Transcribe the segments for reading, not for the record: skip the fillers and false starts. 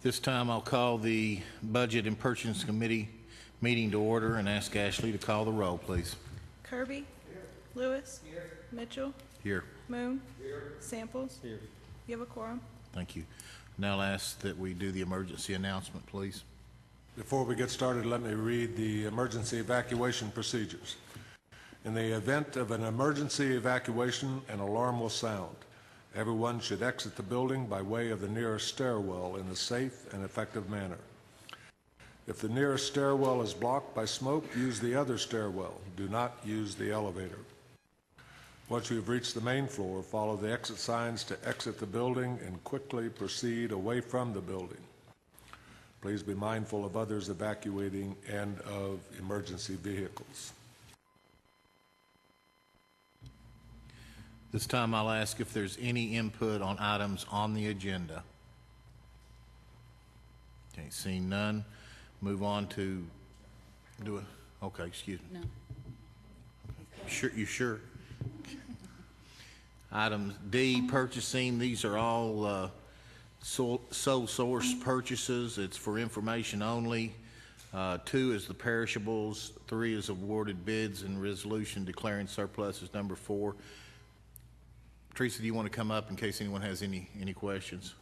This time I'll call the Budget and Purchasing Committee meeting to order and ask Ashley to call the roll, please. Kirby? Here. Lewis? Here. Mitchell? Here. Moon? Here. Samples? Here. You have a quorum? Thank you. Now I'll ask that we do the emergency announcement, please. Before we get started, let me read the emergency evacuation procedures. In the event of an emergency evacuation, an alarm will sound. Everyone should exit the building by way of the nearest stairwell in a safe and effective manner. If the nearest stairwell is blocked by smoke, use the other stairwell. Do not use the elevator. Once you have reached the main floor, follow the exit signs to exit the building and quickly proceed away from the building. Please be mindful of others evacuating and of emergency vehicles. This time I'll ask if there's any input on items on the agenda. Okay, seeing none, move on to okay, excuse me. No. Sure, you sure? Items D, purchasing. These are all sole source purchases. It's for information only. 2 is the perishables. 3 is awarded bids and resolution declaring surplus is number 4. Teresa, do you want to come up in case anyone has any questions?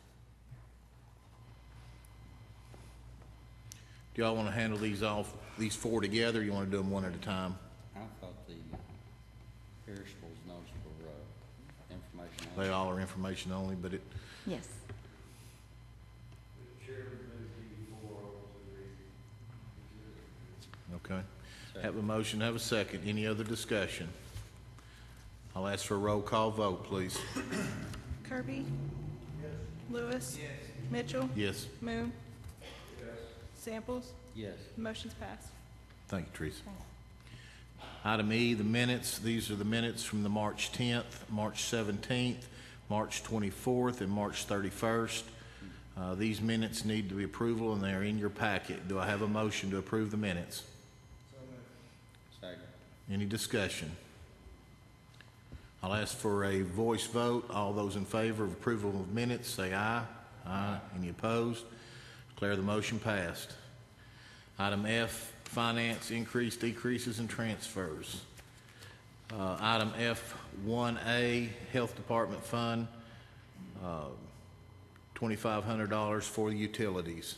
Do y'all want to handle these 4 together, or you want to do them one at a time? I thought the perishables and those were information only. They all are information only, but it. Yes. Okay. Have a motion, have a second. Any other discussion? I'll ask for a roll call vote, please. Kirby? Yes. Lewis? Yes. Mitchell? Yes. Moon? Yes. Samples? Yes. Motion's passed. Thank you, Teresa. Item E, the minutes. These are the minutes from the March 10th, March 17th, March 24th, and March 31st. These minutes need to be approval, and they are in your packet. Do I have a motion to approve the minutes? Second. Any discussion? I'll ask for a voice vote. All those in favor of approval of minutes, say aye. Aye. Any opposed? Declare the motion passed. Item F, finance, increase, decreases, and transfers. Item F1A, Health Department Fund, $2,500 for the utilities.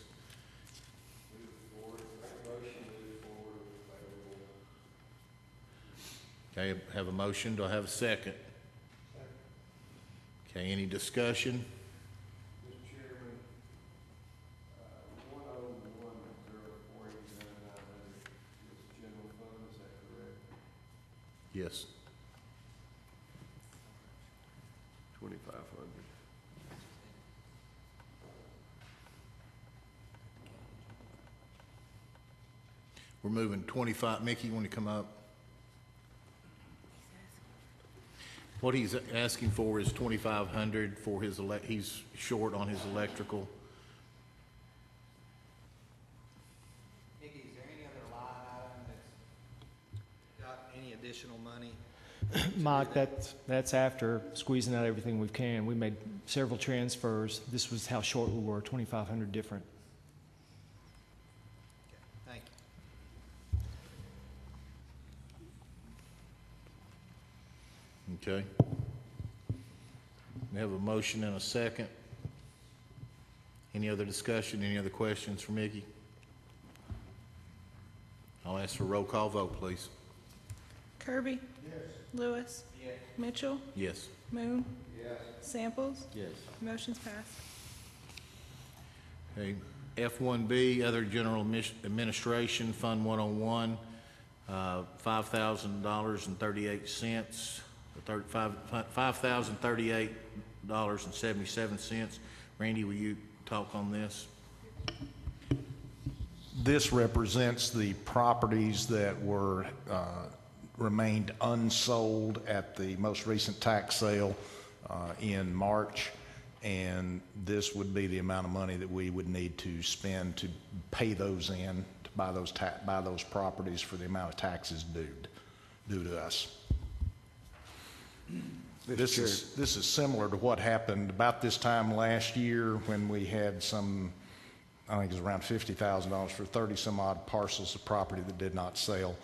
Okay, have a motion. Do I have a second? Okay, any discussion? Mr. Chairman, 101,048,900 is general fund, is that correct? Yes. 2,500. We're moving 25. Mickey, you want to come up? What he's asking for is 2,500 for his he's short on his electrical. Nikki, is there any other line item that's got any additional money? Mike, that's after squeezing out everything we can. We made several transfers. This was how short we were, 2,500 different. Thank you. Okay. We have a motion and a second. Any other discussion? Any other questions for Mickey? I'll ask for a roll call vote, please. Kirby? Yes. Lewis? Yes. Mitchell? Yes. Moon? Yes. Samples? Yes. Motion's passed. Okay. F1B, Other General Administration, Fund 101, $5,038. $5,038.77. Randy, will you talk on this? This represents the properties that were remained unsold at the most recent tax sale in March, and this would be the amount of money that we would need to spend to pay those in, to buy those properties for the amount of taxes due to us. This is similar to what happened about this time last year when we had some I think it was around $50,000 for 30-some-odd parcels of property that did not sell.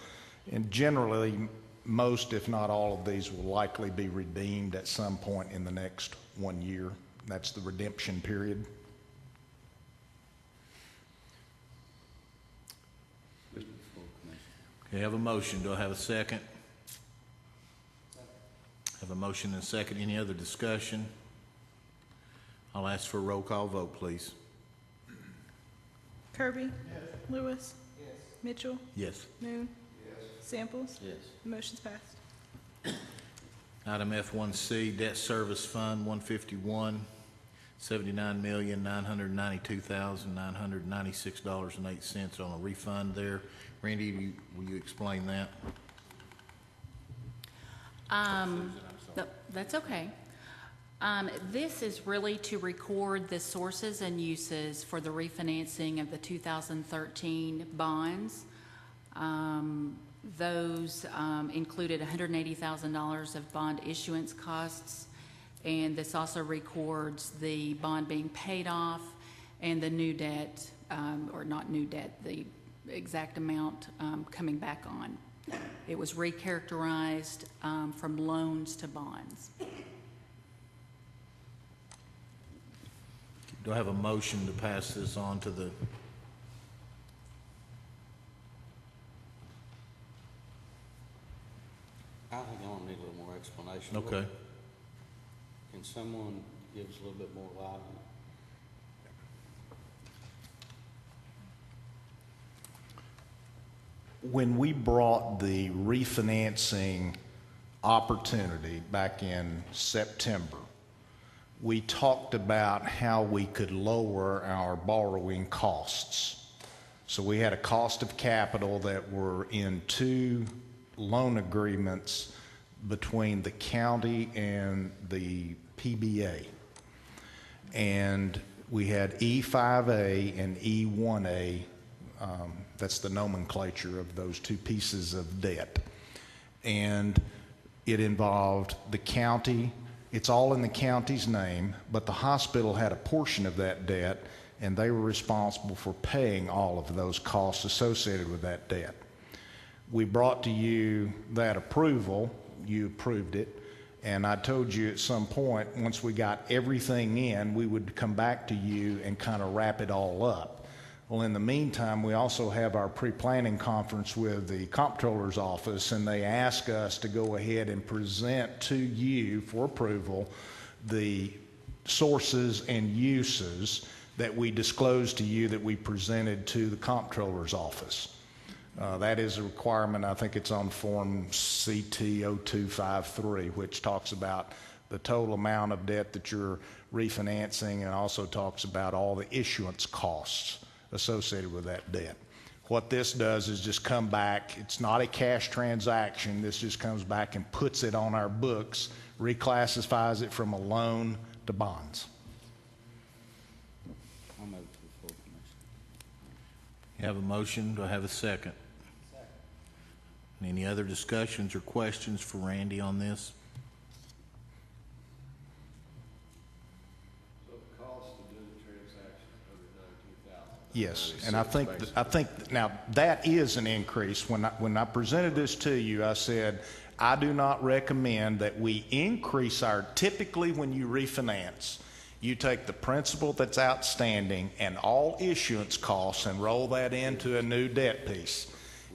And generally, most, if not all of these, will likely be redeemed at some point in the next 1 year. That's the redemption period. Okay, I have a motion. Do I have a second? Have a motion and a second. Any other discussion? I'll ask for a roll call vote, please. Kirby? Yes. Lewis? Yes. Mitchell? Yes. Moon? Yes. Samples? Yes. The motion's passed. Item F1C, Debt Service Fund 151, $79,992,996.08 on a refund there. Randy, will you explain that? That's okay. This is really to record the sources and uses for the refinancing of the 2013 bonds. Those included $180,000 of bond issuance costs, and this also records the bond being paid off and the new debt, or not new debt, the exact amount coming back on. It was recharacterized from loans to bonds. Do I have a motion to pass this on to the... I think I want to need a little more explanation. Okay. Can someone give us a little bit more light on it? When we brought the refinancing opportunity back in September, we talked about how we could lower our borrowing costs. So we had a cost of capital that were in 2 loan agreements between the county and the PBA. And we had E5A and E1A. That's the nomenclature of those 2 pieces of debt. And it involved the county. It's all in the county's name, but the hospital had a portion of that debt, and they were responsible for paying all of those costs associated with that debt. We brought to you that approval. You approved it. And I told you at some point, once we got everything in, we would come back to you and kind of wrap it all up. Well, in the meantime, we also have our pre-planning conference with the comptroller's office, and they ask us to go ahead and present to you for approval the sources and uses that we disclosed to you that we presented to the comptroller's office. That is a requirement. I think it's on Form CT-0253, which talks about the total amount of debt that you're refinancing, and also talks about all the issuance costs associated with that debt. What this does is just come back. It's not a cash transaction. This just comes back and puts it on our books, reclassifies it from a loan to bonds. I'll move to the full commission. You have a motion. Do I have a second? Second. Any other discussions or questions for Randy on this? So the cost to do the transaction is $192,000. Yes, and I think now that is an increase. When I presented this to you, I said, I do not recommend that we increase typically when you refinance, you take the principal that's outstanding and all issuance costs and roll that into a new debt piece.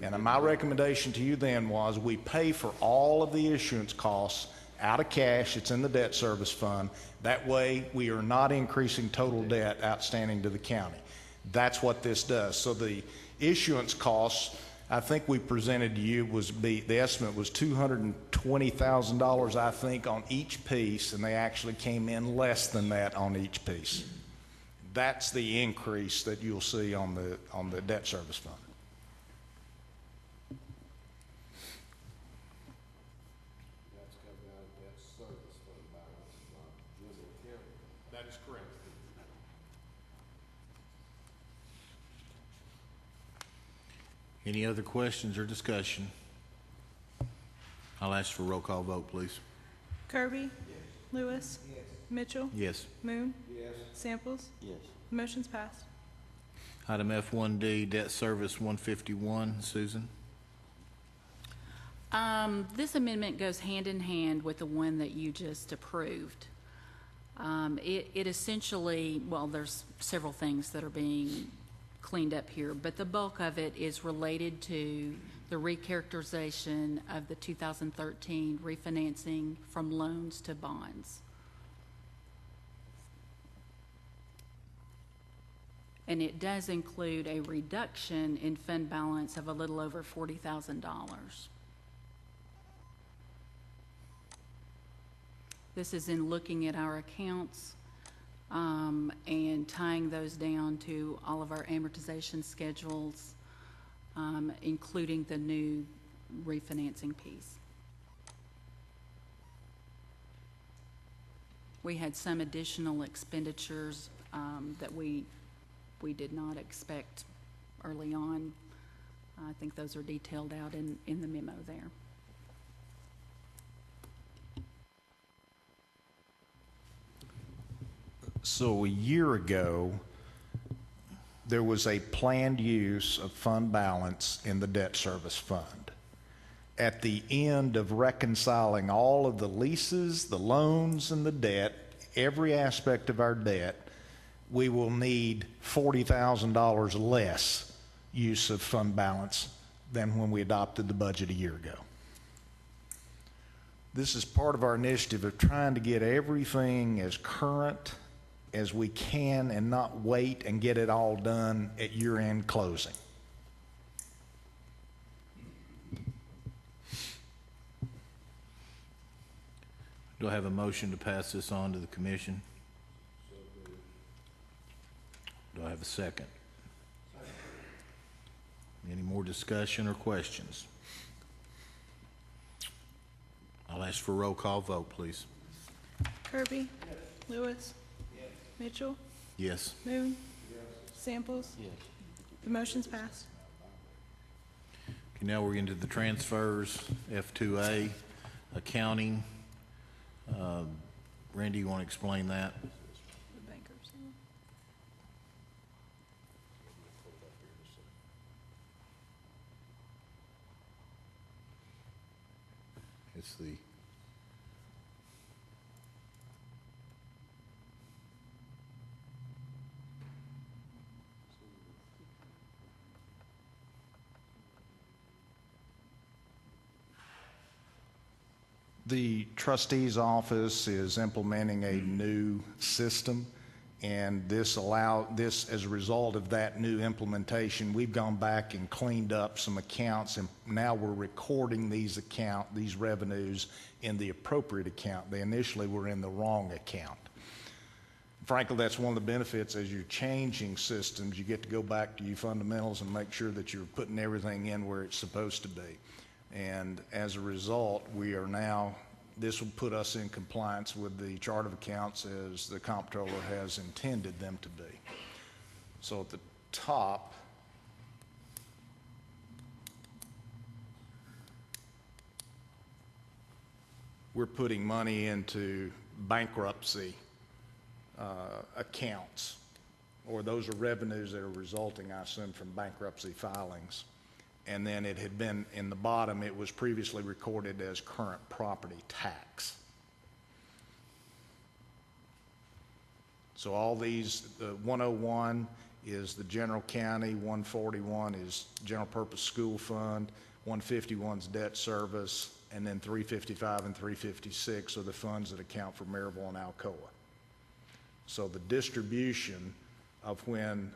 And my recommendation to you then was we pay for all of the issuance costs out of cash. It's in the debt service fund. That way we are not increasing total debt outstanding to the county. That's what this does. So the issuance costs, I think we presented to you, the estimate was $220,000, I think, on each piece, and they actually came in less than that on each piece. That's the increase that you'll see on the debt service fund. That's coming out of that service fund balance, not general account. That is correct. Any other questions or discussion? I'll ask for a roll call vote, please. Kirby? Yes. Lewis? Yes. Mitchell? Yes. Moon? Yes. Samples? Yes. The motion's passed. Item F1D, debt service 151. Susan? This amendment goes hand in hand with the one that you just approved. It essentially, well, there's several things that are being cleaned up here, but the bulk of it is related to the recharacterization of the 2013 refinancing from loans to bonds. And it does include a reduction in fund balance of a little over $40,000. This is in looking at our accounts and tying those down to all of our amortization schedules, including the new refinancing piece. We had some additional expenditures that we did not expect early on. I think those are detailed out in the memo there. So a year ago, there was a planned use of fund balance in the debt service fund. At the end of reconciling all of the leases, the loans, and the debt, every aspect of our debt, we will need $40,000 less use of fund balance than when we adopted the budget a year ago. This is part of our initiative of trying to get everything as current as we can and not wait and get it all done at year-end closing. Do I have a motion to pass this on to the commission? Do I have a second? Any more discussion or questions? I'll ask for a roll call vote, please. Kirby? Lewis? Mitchell? Yes. Moon? Samples? Yes. The motion's passed. Okay, now we're into the transfers, F2A, accounting. Randy, you want to explain that? The bankruptcy. It's the The trustee's office is implementing a new system, and this as a result of that new implementation, we've gone back and cleaned up some accounts, and now we're recording these revenues in the appropriate account. They initially were in the wrong account. Frankly, that's one of the benefits as you're changing systems. You get to go back to your fundamentals and make sure that you're putting everything in where it's supposed to be. And as a result, this will put us in compliance with the chart of accounts as the comptroller has intended them to be. So at the top, we're putting money into bankruptcy accounts, or those are revenues that are resulting, I assume, from bankruptcy filings. And then it had been, in the bottom, it was previously recorded as current property tax. So all these, 101 is the general county, 141 is general purpose school fund, 151 is debt service, and then 355 and 356 are the funds that account for Maryville and Alcoa. So the distribution of when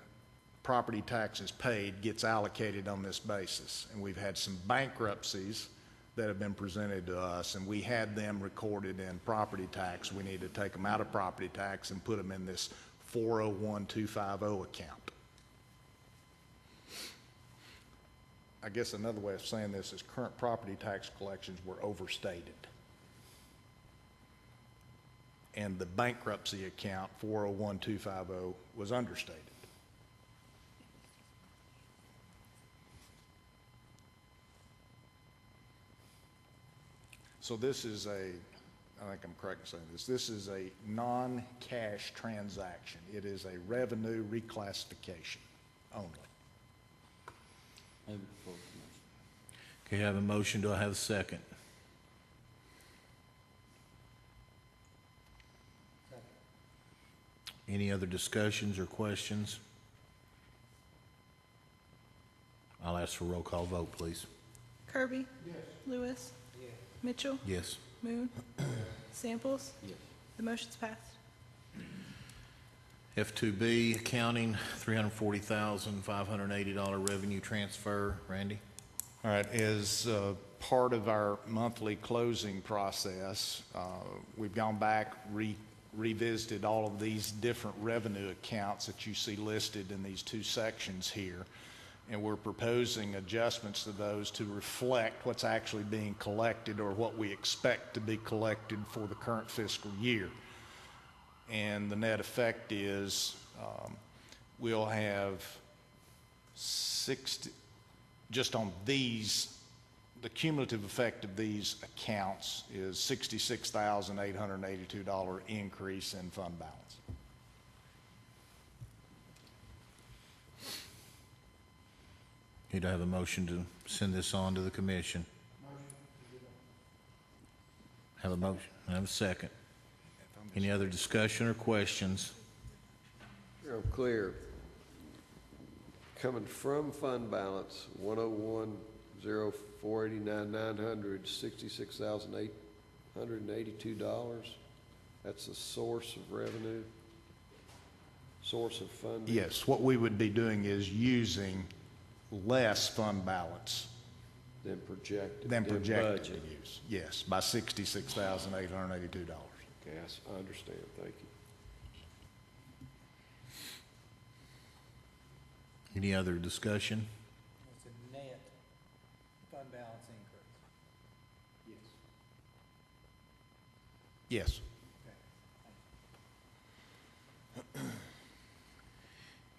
property tax is paid gets allocated on this basis. And we've had some bankruptcies that have been presented to us, and we had them recorded in property tax. We need to take them out of property tax and put them in this 401250 account. I guess another way of saying this is current property tax collections were overstated. And the bankruptcy account, 401250, was understated. So this is I think I'm correct in saying this is a non-cash transaction. It is a revenue reclassification only. Move it for full commission. Okay, I have a motion. Do I have a second? Any other discussions or questions? I'll ask for a roll call vote, please. Kirby? Yes. Lewis? Yes. Mitchell? Yes. Moon? Samples? Yes. The motion's passed. F2B, accounting, $340,580 revenue transfer. Randy? All right, as part of our monthly closing process, we've gone back, revisited all of these different revenue accounts that you see listed in these two sections here, and we're proposing adjustments to those to reflect what's actually being collected or what we expect to be collected for the current fiscal year. And the net effect is we'll have 60, just on these, the cumulative effect of these accounts is $66,882 increase in fund balance. Need to have a motion to send this on to the commission. Have a motion. I have a second. Any other discussion or questions? I'm clear. Coming from fund balance, 101,0489,900, $66,882. That's a source of revenue, source of funding. Yes, what we would be doing is using less fund balance Than projected. than projected to budget. use. Yes, by $66,882. Okay, I understand. Thank you. Any other discussion? It's a net fund balance increase. Yes.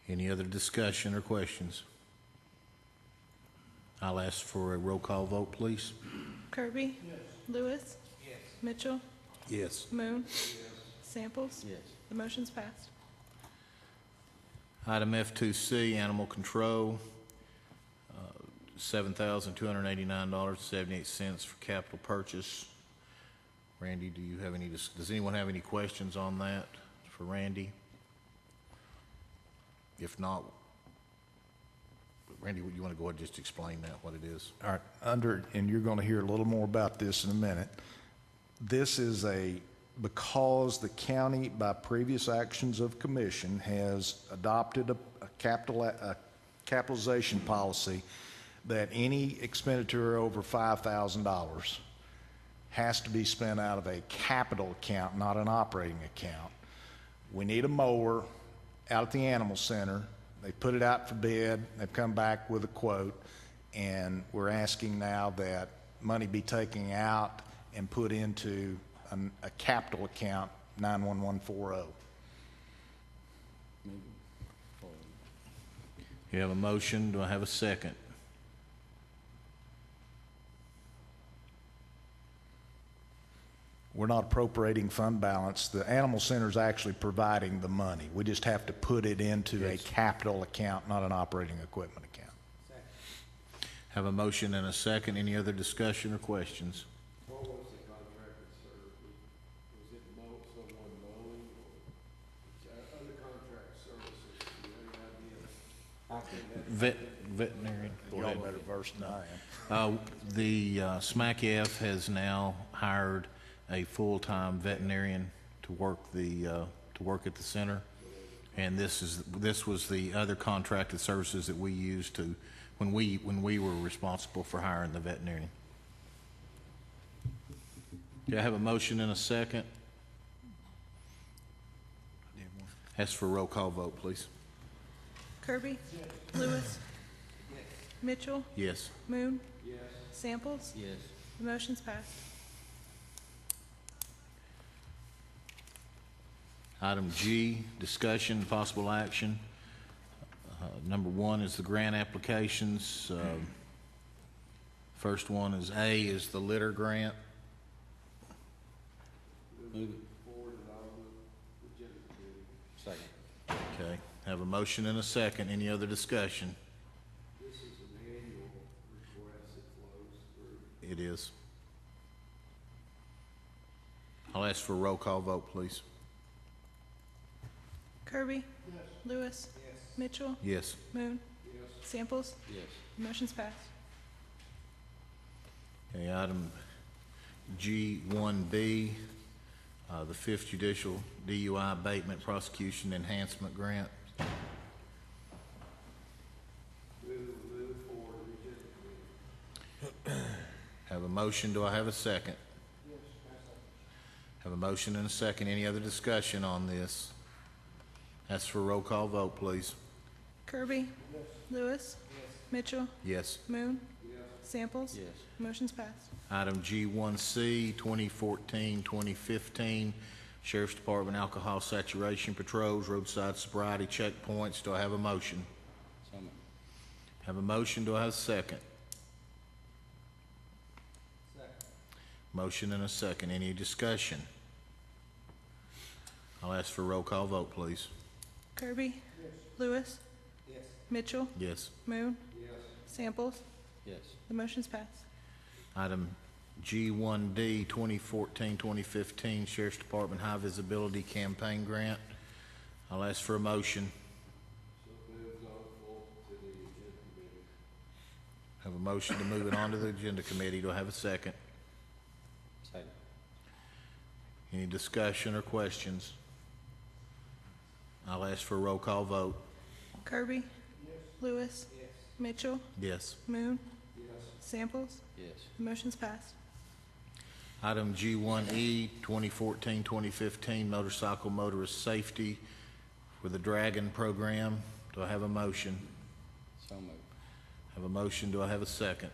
Any other discussion or questions? I'll ask for a roll call vote, please. Kirby? Yes. Lewis? Yes. Mitchell? Yes. Moon? Samples? Yes. The motion's passed. Item F2C, animal control, $7,289.78 for capital purchase. Randy, do you have any, does anyone have any questions on that for Randy? If not, Randy, you want to go ahead and just explain that, what it is? All right, and you're going to hear a little more about this in a minute. This is because the county, by previous actions of commission, has adopted a capitalization policy that any expenditure over $5,000 has to be spent out of a capital account, not an operating account. We need a mower out at the animal center. They put it out for bid. They've come back with a quote, and we're asking now that money be taken out and put into a capital account, 91140. Move it forward. You have a motion. Do I have a second? We're not appropriating fund balance. The animal center is actually providing the money. We just have to put it into a capital account, not an operating equipment account. Have a motion and a second. Any other discussion or questions? What was the contracted service? Was it someone mowing or other contract services? Do you have any idea? Veterinarian. Go You're ahead. better versed than I am. The SMACF has now hired a full-time veterinarian to work at the center, and this was the other contracted services that we used to when we were responsible for hiring the veterinarian. Do I have a motion and a second? Ask for a roll call vote, please. Kirby? Yes. Lewis? Yes. Mitchell? Yes. Moon? Yes. Samples? Yes. The motion's passed. Item G, discussion, possible action. Number one is the grant applications. First one is A, is the litter grant. Move it. Forward and I'll move the agenda committee. Second. Okay, Have a motion and a second. Any other discussion? This is an annual request that flows through. It is. I'll ask for a roll call vote, please. Kirby? Lewis? Mitchell? Yes. Moon? Samples? Yes. Motion's passed. Okay, item G1B, the Fifth Judicial DUI Abatement Prosecution Enhancement Grant. Move forward to the agenda committee. Have a motion. Do I have a second? Have a motion and a second. Any other discussion on this? Ask for a roll call vote, please. Kirby? Lewis? Mitchell? Yes. Moon? Samples? Yes. Motion's passed. Item G1C, 2014-2015, Sheriff's Department Alcohol Saturation Patrols, Roadside Sobriety Checkpoints. Do I have a motion? So moved. Have a motion. Do I have a second? Motion and a second. Any discussion? I'll ask for a roll call vote, please. Kirby? Lewis? Mitchell? Yes. Moon? Samples? Yes. The motion's passed. Item G1D, 2014-2015, Sheriff's Department High Visibility Campaign Grant. I'll ask for a motion. So moves on full to the agenda committee. Have a motion to move it on to the agenda committee. Do I have a second? Second. Any discussion or questions? I'll ask for a roll call vote. Kirby? Lewis? Mitchell? Yes. Moon? Samples? Yes. The motion's passed. Item G1E, 2014-2015, Motorcycle Motorist Safety for the Dragon Program. Do I have a motion? So moved. Have a motion. Do I have a second?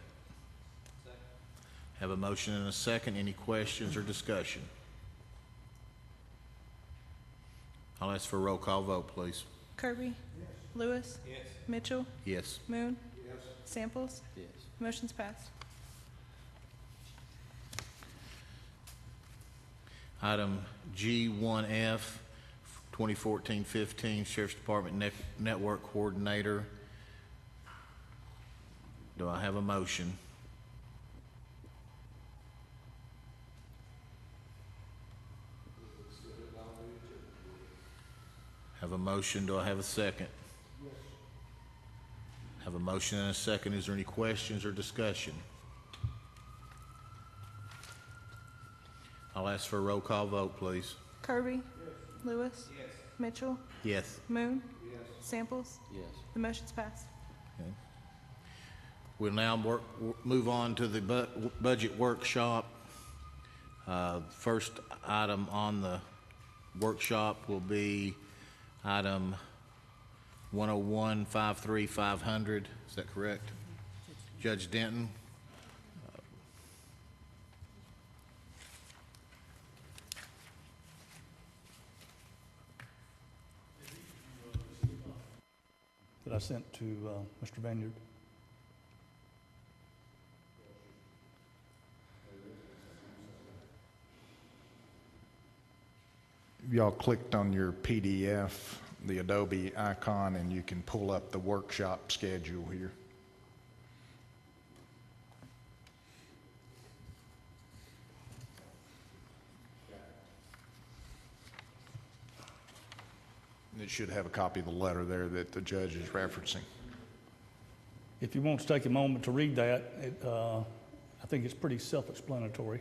Have a motion and a second. Any questions or discussion? I'll ask for a roll call vote, please. Kirby? Lewis? Mitchell? Yes. Moon? Samples? Yes. Motion's passed. Item G1F, 2014-15, Sheriff's Department Network Coordinator. Do I have a motion? Have a motion. Do I have a second? Have a motion and a second. Is there any questions or discussion? I'll ask for a roll call vote, please. Kirby? Lewis? Mitchell? Yes. Moon? Samples? Yes. The motion's passed. Okay. We'll now move on to the budget workshop. First item on the workshop will be item 101-53500. Is that correct? Judge Denton? That I sent to Mr. Vineyard. Y'all clicked on your PDF, the Adobe icon, and you can pull up the workshop schedule here. It should have a copy of the letter there that the judge is referencing. If you want to take a moment to read that, I think it's pretty self-explanatory.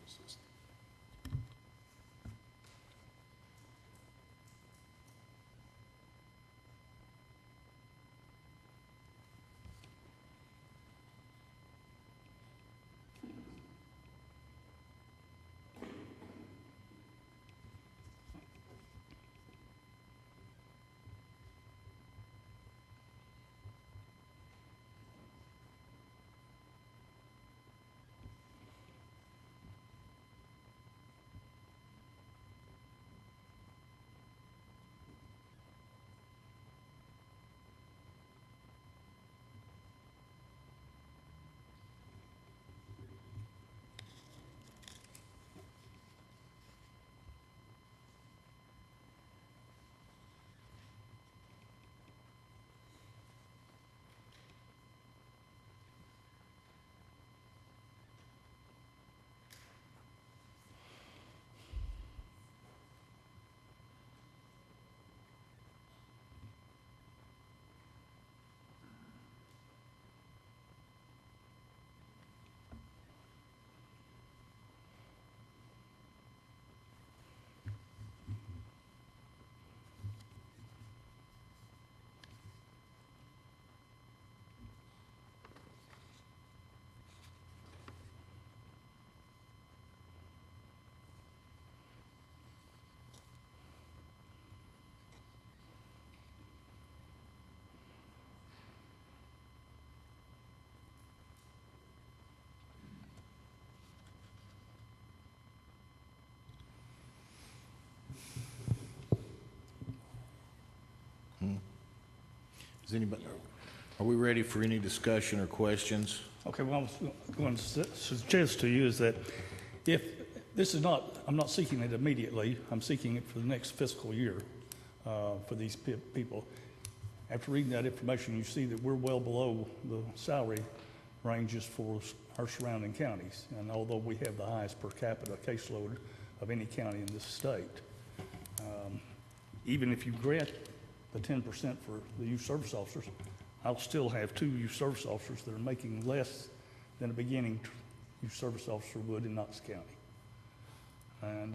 Services. Is anybody, are we ready for any discussion or questions? Okay, what I was going to suggest to you is that if this is not, I'm not seeking it immediately, I'm seeking it for the next fiscal year for these people. After reading that information, you see that we're well below the salary ranges for our surrounding counties. And although we have the highest per capita caseload of any county in this state, even if you grant the 10% for the youth service officers, I'll still have 2 youth service officers that are making less than a beginning youth service officer would in Knox County. And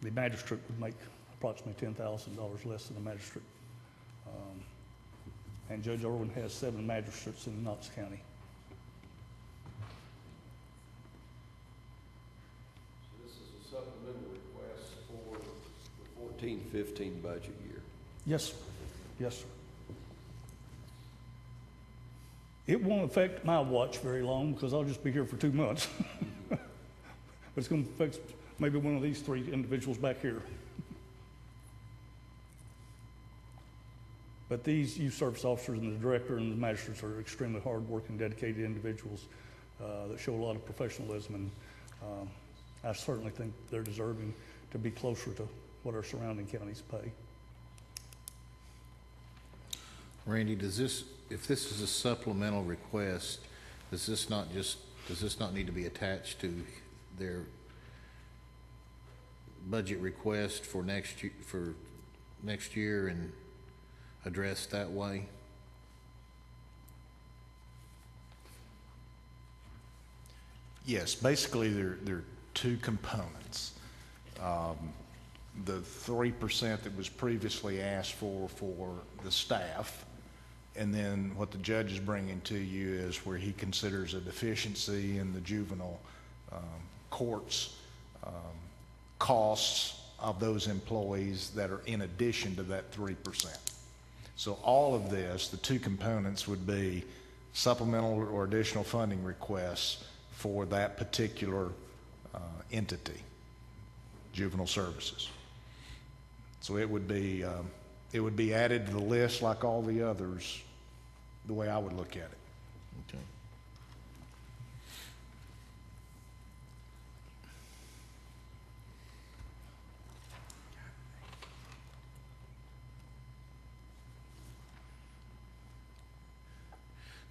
the magistrate would make approximately $10,000 less than a magistrate. And Judge Irwin has 7 magistrates in Knox County. So this is a supplemental request for the 14-15 budget year. Yes, sir. Yes, sir. It won't affect my watch very long because I'll just be here for 2 months. But it's going to affect maybe one of these 3 individuals back here. But these youth service officers and the director and the magistrates are extremely hard-working, dedicated individuals that show a lot of professionalism, and I certainly think they're deserving to be closer to what our surrounding counties pay. Randy, does this, if this is a supplemental request, does this not need to be attached to their budget request for next year and addressed that way? Yes, basically there are 2 components. The 3% that was previously asked for the staff, and then what the judge is bringing to you is where he considers a deficiency in the juvenile courts costs of those employees that are in addition to that 3%. So all of this, the 2 components would be supplemental or additional funding requests for that particular entity, juvenile services. So it would be added to the list like all the others, the way I would look at it. Okay.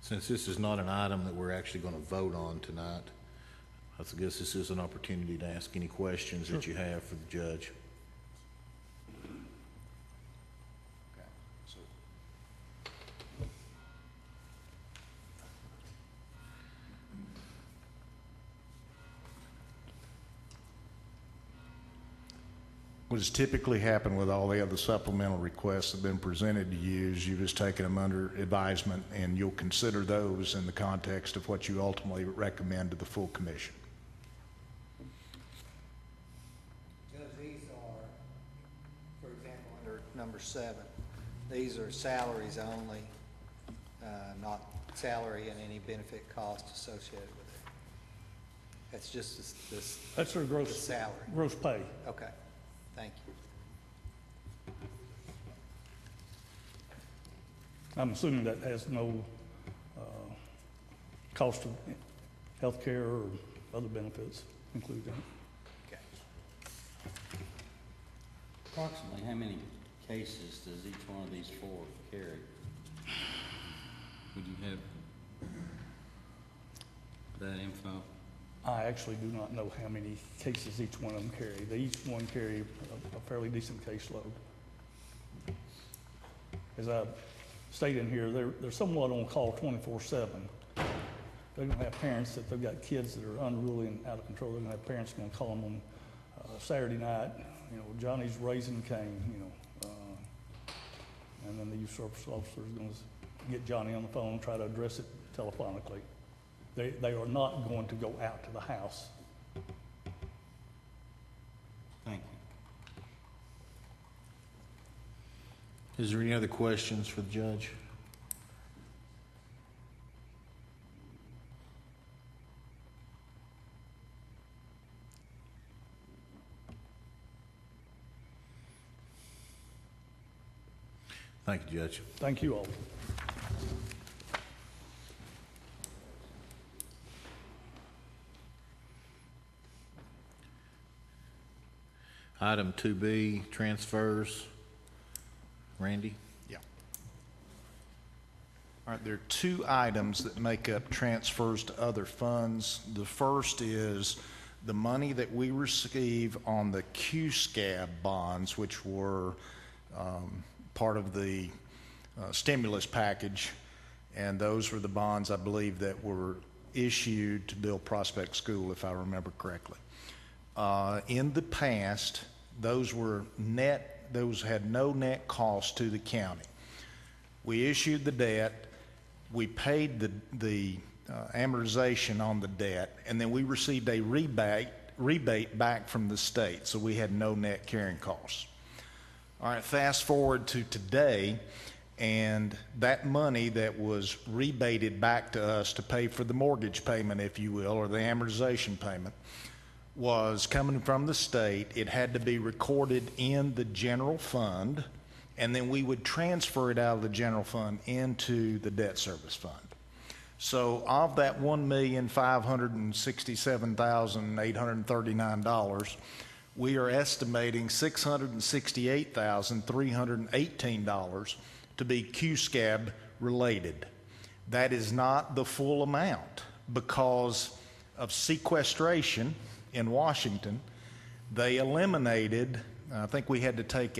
Since this is not an item that we're actually going to vote on tonight, I guess this is an opportunity to ask any questions that you have for the judge. What has typically happened with all the other supplemental requests that have been presented to you is you've just taken them under advisement, and you'll consider those in the context of what you ultimately recommend to the full commission. Judge, these are, for example, under number 7, these are salaries only, not salary and any benefit cost associated with it. That's just this That's their the gross, salary. gross pay. Okay, thank you. I'm assuming that has no cost of health care or other benefits included in it. Okay. Approximately how many cases does each one of these 4 carry? Would you have that info? I actually do not know how many cases each one of them carry. They each one carry a fairly decent caseload. As I state in here, they're somewhat on call 24/7. They're gonna have parents, if they've got kids that are unruly and out of control, they're gonna have parents gonna call them on Saturday night, you know, Johnny's raising Cain, you know. And then the youth service officer is gonna get Johnny on the phone and try to address it telephonically. They are not going to go out to the house. Thank you. Is there any other questions for the judge? Thank you, Judge. Thank you all. Item 2B, transfers. Randy? Yeah. All right, there are 2 items that make up transfers to other funds. The first is the money that we receive on the QSCAB bonds, which were part of the stimulus package, and those were the bonds, I believe, that were issued to build Prospect School, if I remember correctly. In the past, those had no net cost to the county. We issued the debt, we paid the amortization on the debt, and then we received a rebate back from the state, so we had no net carrying costs. All right, fast forward to today, and that money that was rebated back to us to pay for the mortgage payment, if you will, or the amortization payment, was coming from the state. It had to be recorded in the general fund, and then we would transfer it out of the general fund into the debt service fund. So of that $1,567,839, we are estimating $668,318 to be QSCAB related. That is not the full amount because of sequestration in Washington. They eliminated, I think we had to take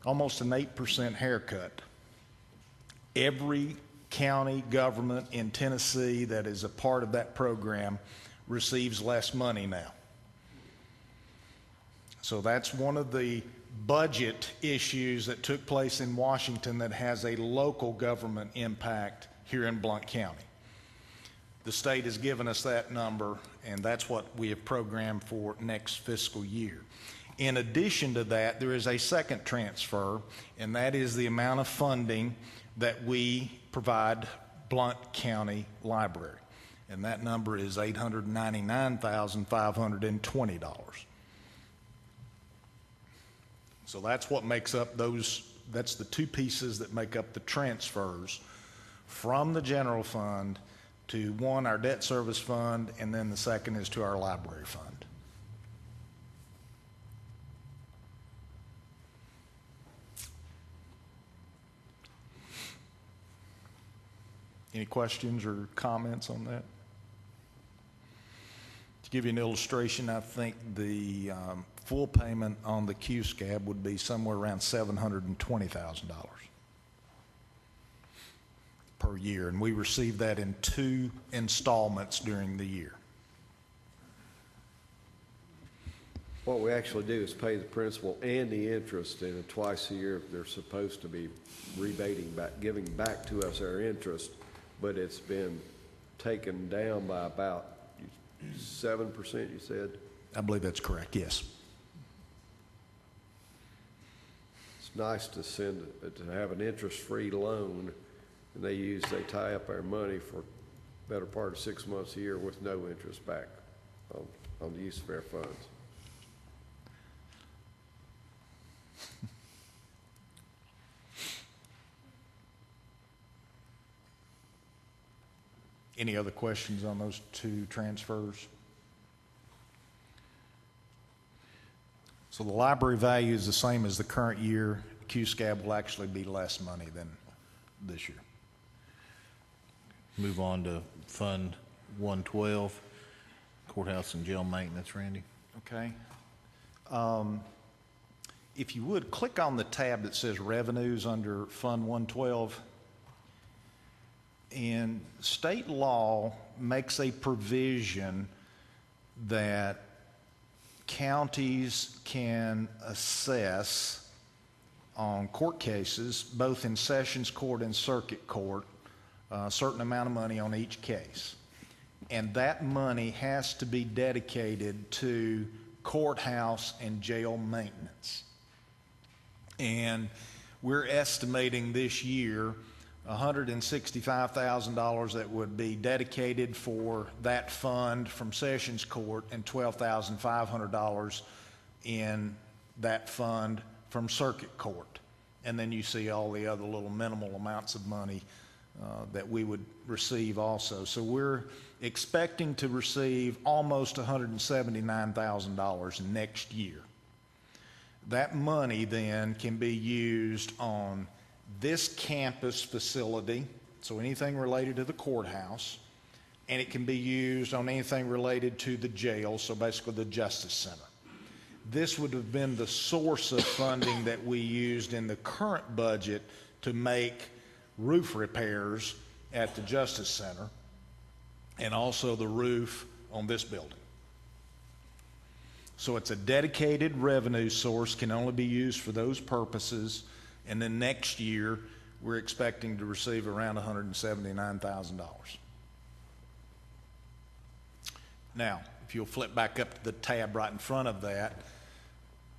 almost an 8% haircut. Every county government in Tennessee that is a part of that program receives less money now. So that's one of the budget issues that took place in Washington that has a local government impact here in Blount County. The state has given us that number, and that's what we have programmed for next fiscal year. In addition to that, there is a second transfer, and that is the amount of funding that we provide Blount County Library. And that number is $899,520. So that's what makes up that's the 2 pieces that make up the transfers from the general fund to one, our debt service fund, and then the second is to our library fund. Any questions or comments on that? To give you an illustration, I think the full payment on the QSCAB would be somewhere around $720,000 per year, and we receive that in 2 installments during the year. what we actually do is pay the principal and the interest, and twice a year, they're supposed to be rebating back, giving back to us our interest, but it's been taken down by about 7%, you said? I believe that's correct, yes. It's nice to to have an interest-free loan, and they tie up our money for better part of 6 months a year with no interest back on the use of our funds. Any other questions on those two transfers? So the library value is the same as the current year. Q-Scab will actually be less money than this year. Move on to Fund 112, Courthouse and Jail Maintenance, Randy. Okay. If you would, click on the tab that says Revenues under Fund 112. And state law makes a provision that counties can assess on court cases, both in Sessions Court and Circuit Court, a certain amount of money on each case. And that money has to be dedicated to courthouse and jail maintenance. And we're estimating this year $165,000 that would be dedicated for that fund from Sessions Court and $12,500 in that fund from Circuit Court. And then you see all the other little minimal amounts of money that we would receive also. So we're expecting to receive almost $179,000 next year. That money then can be used on this campus facility, so anything related to the courthouse, and it can be used on anything related to the jail, so basically the Justice Center. This would have been the source of funding that we used in the current budget to make roof repairs at the Justice Center and also the roof on this building. So it's a dedicated revenue source, can only be used for those purposes. And then next year, we're expecting to receive around $179,000. Now, if you'll flip back up to the tab right in front of that,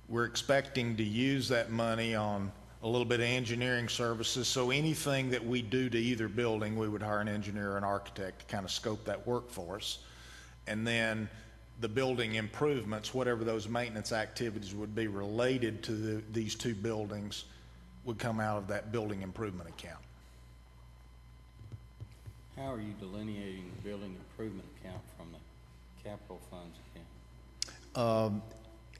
we're expecting to use that money on a little bit of engineering services. So anything that we do to either building, we would hire an engineer or an architect to kind of scope that work for us. And then the building improvements, whatever those maintenance activities would be related to these two buildings, would come out of that building improvement account. How are you delineating the building improvement account from the capital funds account?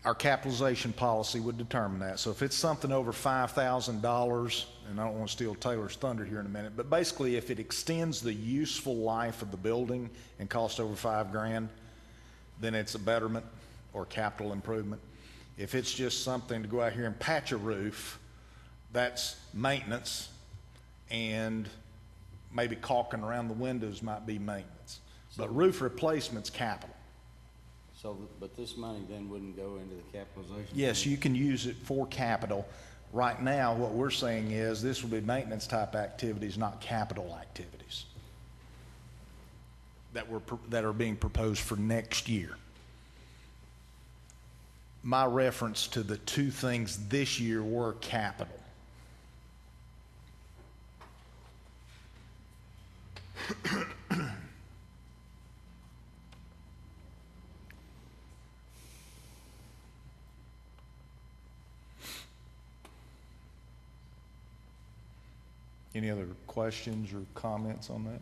Our capitalization policy would determine that. So if it's something over $5,000, and I don't want to steal Taylor's thunder here in a minute, but basically if it extends the useful life of the building and costs over $5,000, then it's a betterment or capital improvement. If it's just something to go out here and patch a roof, that's maintenance, and maybe caulking around the windows might be maintenance. But roof replacement's capital. So, but this money then wouldn't go into the capitalization? Yes, you can use it for capital. Right now, what we're saying is this will be maintenance type activities, not capital activities that are being proposed for next year. My reference to the two things this year were capital. Any other questions or comments on that?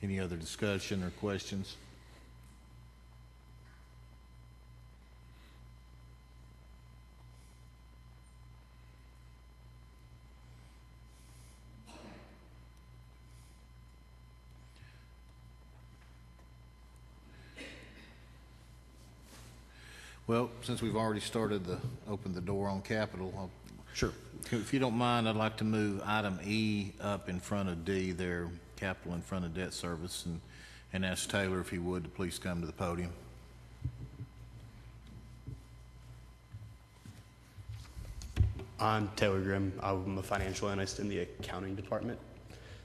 Any other discussion or questions? Well, since we've already opened the door on capital, Sure. if you don't mind, I'd like to move item E up in front of D there, capital in front of debt service, and and ask Taylor if he would to please come to the podium. I'm Taylor Grimm. I'm a financial analyst in the accounting department.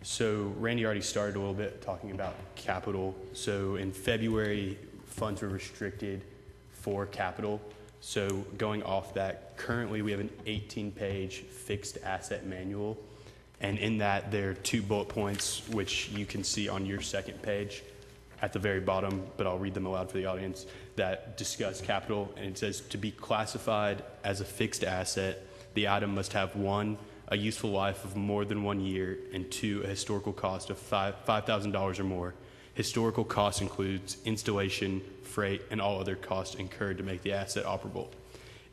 So Randy already started a little bit talking about capital. So in February, funds were restricted for capital. So going off that, currently we have an 18-page fixed asset manual. And in that, there are 2 bullet points, which you can see on your second page at the very bottom, but I'll read them aloud for the audience, that discuss capital. And it says, to be classified as a fixed asset, the item must have 1, a useful life of more than 1 year, and 2, a historical cost of $5,000 or more. Historical cost includes installation, freight, and all other costs incurred to make the asset operable.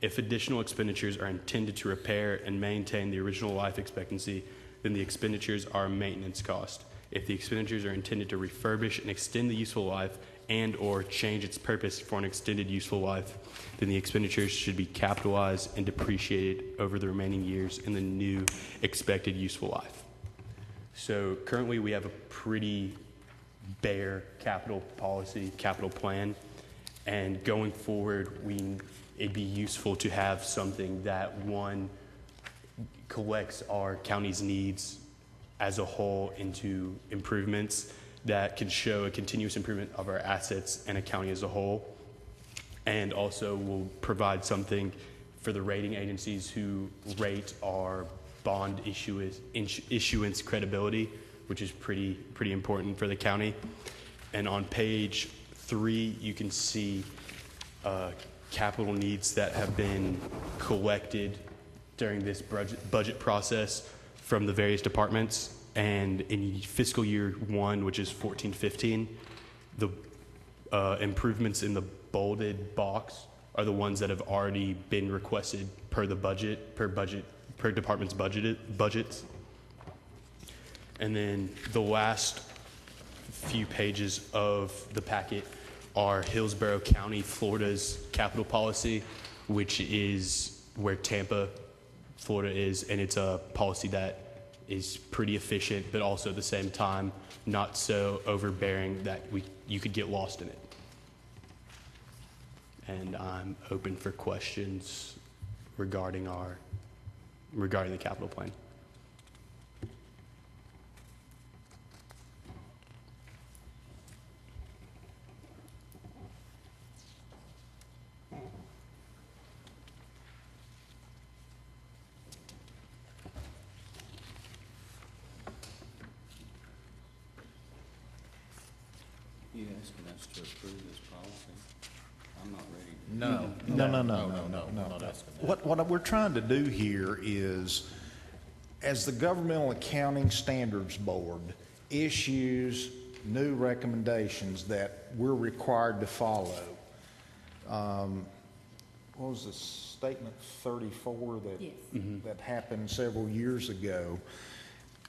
If additional expenditures are intended to repair and maintain the original life expectancy, then the expenditures are a maintenance cost. If the expenditures are intended to refurbish and extend the useful life and or change its purpose for an extended useful life, then the expenditures should be capitalized and depreciated over the remaining years in the new expected useful life. So currently we have a pretty bare capital policy, capital plan, and going forward, it'd be useful to have something that, one, collects our county's needs as a whole into improvements that can show a continuous improvement of our assets and a county as a whole, and also will provide something for the rating agencies who rate our bond issuance credibility, which is pretty important for the county. And on page 3, you can see capital needs that have been collected during this budget process from the various departments. And in fiscal year 1, which is 14-15, the improvements in the bolded box are the ones that have already been requested per department's budgets. And then the last few pages of the packet are Hillsborough County, Florida's capital policy, which is where Tampa, Florida is, and it's a policy that is pretty efficient, but also at the same time not so overbearing that you could get lost in it. And I'm open for questions regarding the capital plan. You asking us to approve this policy? I'm not ready. No. We're not asking that. What we're trying to do here is, as the Governmental Accounting Standards Board issues new recommendations that we're required to follow, what was the statement 34 that, Yes. that happened several years ago?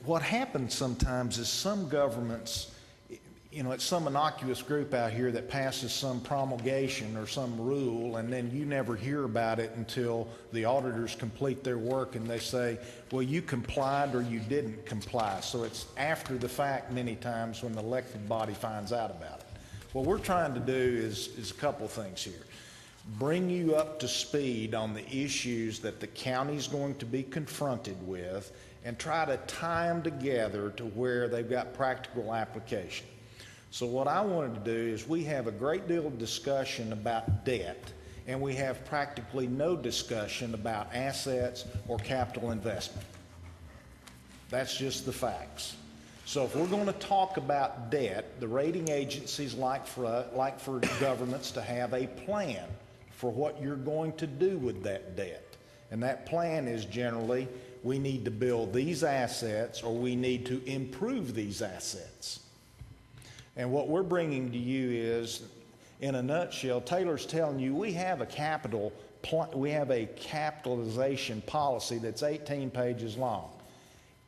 What happens sometimes is some governments, it's some innocuous group out here that passes some promulgation or some rule, and then you never hear about it until the auditors complete their work and they say, well, you complied or you didn't comply. So it's after the fact many times when the elected body finds out about it. What we're trying to do is a couple things here. Bring you up to speed on the issues that the county's going to be confronted with and try to tie them together to where they've got practical application. So what I wanted to do is we have a great deal of discussion about debt, and we have practically no discussion about assets or capital investment. That's just the facts. So if we're going to talk about debt, the rating agencies like for governments to have a plan for what you're going to do with that debt. And that plan is generally, we need to build these assets or we need to improve these assets. And what we're bringing to you is, in a nutshell, Taylor's telling you we have a capitalization policy that's 18 pages long.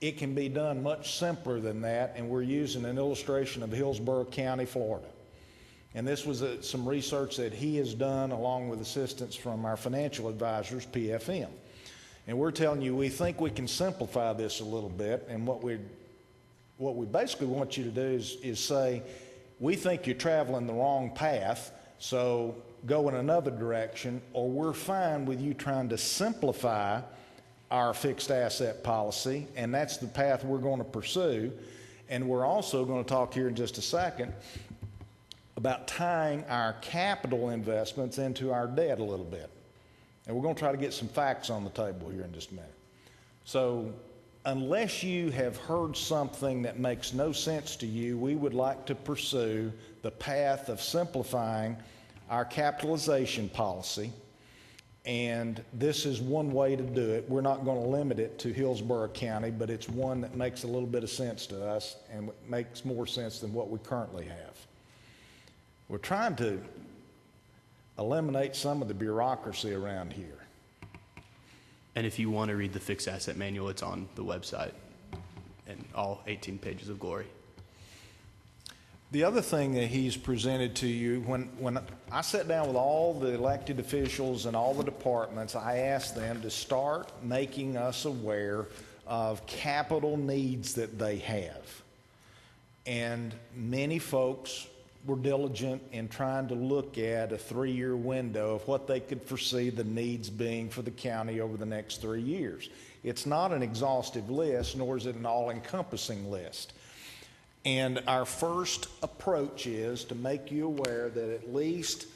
It can be done much simpler than that, and we're using an illustration of Hillsborough County, Florida. And this was some research that he has done along with assistance from our financial advisors, PFM. And we're telling you we think we can simplify this a little bit, and what we basically want you to do is say, we think you're traveling the wrong path, so go in another direction, or we're fine with you trying to simplify our fixed asset policy, and that's the path we're going to pursue. And we're also going to talk here in just a second about tying our capital investments into our debt a little bit. And we're going to try to get some facts on the table here in just a minute. So unless you have heard something that makes no sense to you, we would like to pursue the path of simplifying our capitalization policy. And this is one way to do it. We're not going to limit it to Hillsborough County, but it's one that makes a little bit of sense to us and makes more sense than what we currently have. We're trying to eliminate some of the bureaucracy around here. And if you want to read the fixed asset manual, it's on the website and all 18 pages of glory. The other thing that he's presented to you, when I sat down with all the elected officials and all the departments, I asked them to start making us aware of capital needs that they have. And many folks were diligent in trying to look at a 3-year window of what they could foresee the needs being for the county over the next 3 years. It's not an exhaustive list, nor is it an all-encompassing list. And our first approach is to make you aware that at least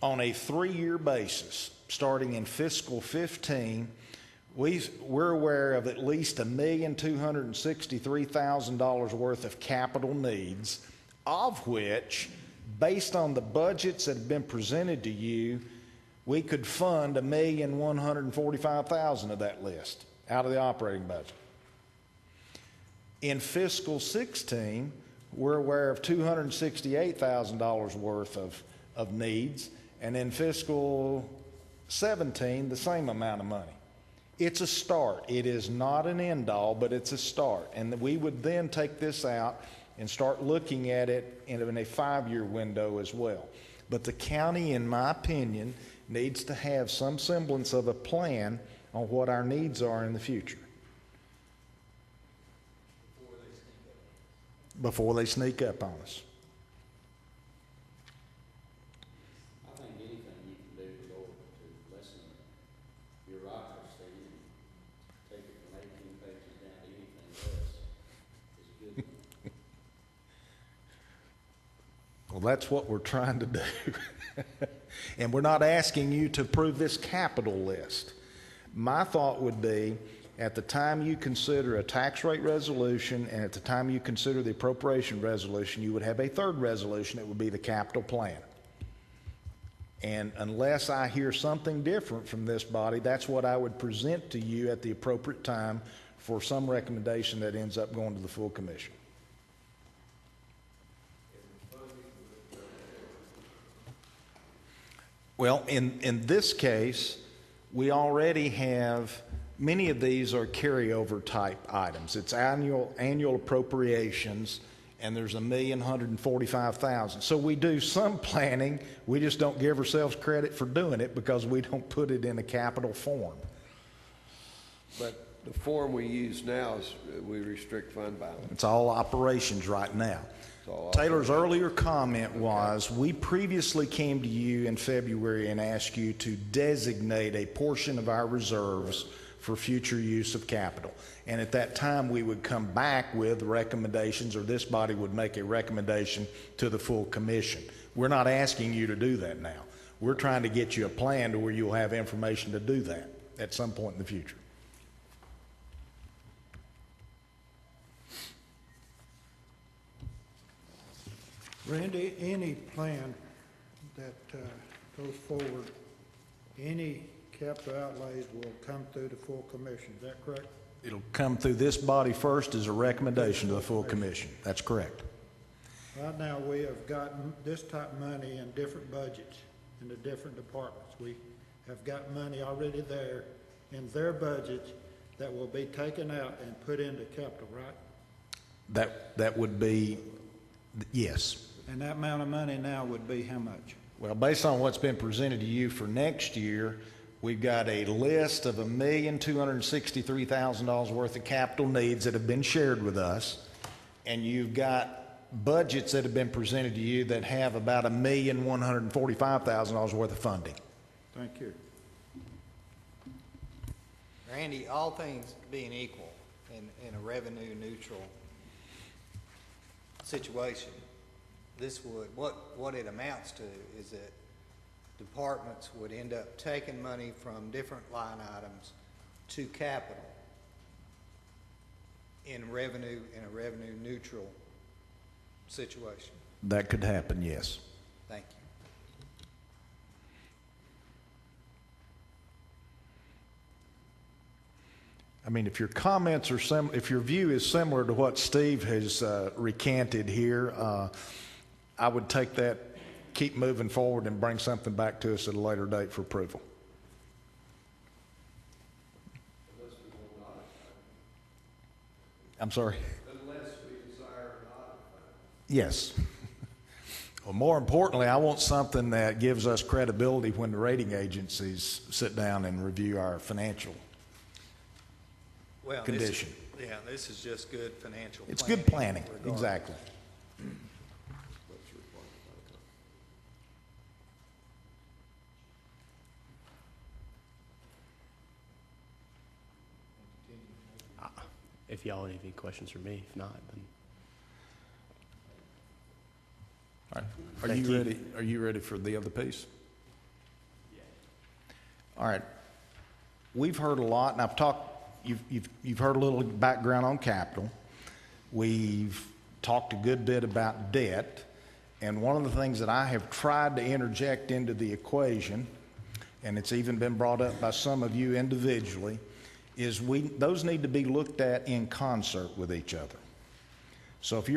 on a 3-year basis, starting in fiscal 15, we're aware of at least $1,263,000 worth of capital needs, of which, based on the budgets that have been presented to you, we could fund $1,145,000 of that list out of the operating budget. In fiscal 16, we're aware of $268,000 worth of needs, and in fiscal 17, the same amount of money. It's a start. It is not an end all, but it's a start. And we would then take this out and start looking at it in a 5-year window as well. But the county, in my opinion, needs to have some semblance of a plan on what our needs are in the future. Before they sneak up on us. I think anything you can do to lessen bureaucracy and take it from 18 pages down to anything less is good. Well, that's what we're trying to do. And we're not asking you to approve this capital list. My thought would be, at the time you consider a tax rate resolution and at the time you consider the appropriation resolution, you would have a third resolution that would be the capital plan. And unless I hear something different from this body, that's what I would present to you at the appropriate time for some recommendation that ends up going to the full commission. Well, in this case, we already have, many of these are carryover type items. It's annual appropriations, and there's $1,145,000. So we do some planning. We just don't give ourselves credit for doing it because we don't put it in a capital form. But the form we use now is we restrict fund balance. It's all operations right now. Taylor's earlier comment was, we previously came to you in February and asked you to designate a portion of our reserves for future use of capital. And at that time, we would come back with recommendations, or this body would make a recommendation to the full commission. We're not asking you to do that now. We're trying to get you a plan to where you'll have information to do that at some point in the future. Randy, any plan that goes forward, any capital outlays will come through the full commission, is that correct? It'll come through this body first as a recommendation to the full commission. That's correct. Right now, we have gotten this type of money in different budgets in the different departments. We have got money already there in their budgets that will be taken out and put into capital, right? That would be, yes. And that amount of money now would be how much? Well, based on what's been presented to you for next year, we've got a list of $1,263,000 worth of capital needs that have been shared with us, and you've got budgets that have been presented to you that have about $1,145,000 worth of funding. Thank you. Randy, all things being equal in a revenue neutral situation, this would, what it amounts to is that departments would end up taking money from different line items to capital in a revenue neutral situation. That could happen, yes. Thank you. I mean, if your comments are if your view is similar to what Steve has recanted here, I would take that, keep moving forward, and bring something back to us at a later date for approval. I'm sorry? Unless we desire not. Yes. Well, more importantly, I want something that gives us credibility when the rating agencies sit down and review our financial condition. This is just good financial planning. It's good planning, regardless. exactly. If y'all have any questions for me, if not, then. All right. Are Thank you you. ready? Are you ready for the other piece? Yeah. All right. We've heard a lot, and I've talked. You've heard a little background on capital. We've talked a good bit about debt, and one of the things that I have tried to interject into the equation, and it's even been brought up by some of you individually, is those need to be looked at in concert with each other. So if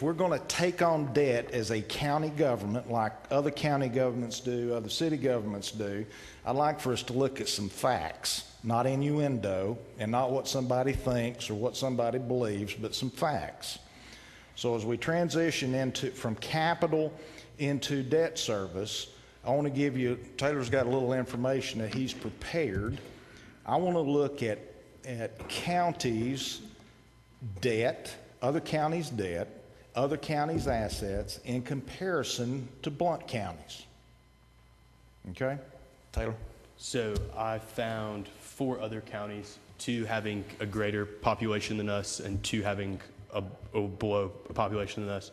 we're gonna take on debt as a county government, like other county governments do, other city governments do, I'd like for us to look at some facts, not innuendo, and not what somebody thinks or what somebody believes, but some facts. So as we transition from capital into debt service, I want to give you, Taylor's got a little information that he's prepared. I want to look at counties' debt, other counties' debt, other counties' assets in comparison to Blount counties. Okay? Taylor? So I found 4 other counties, 2 having a greater population than us and 2 having a below population than us.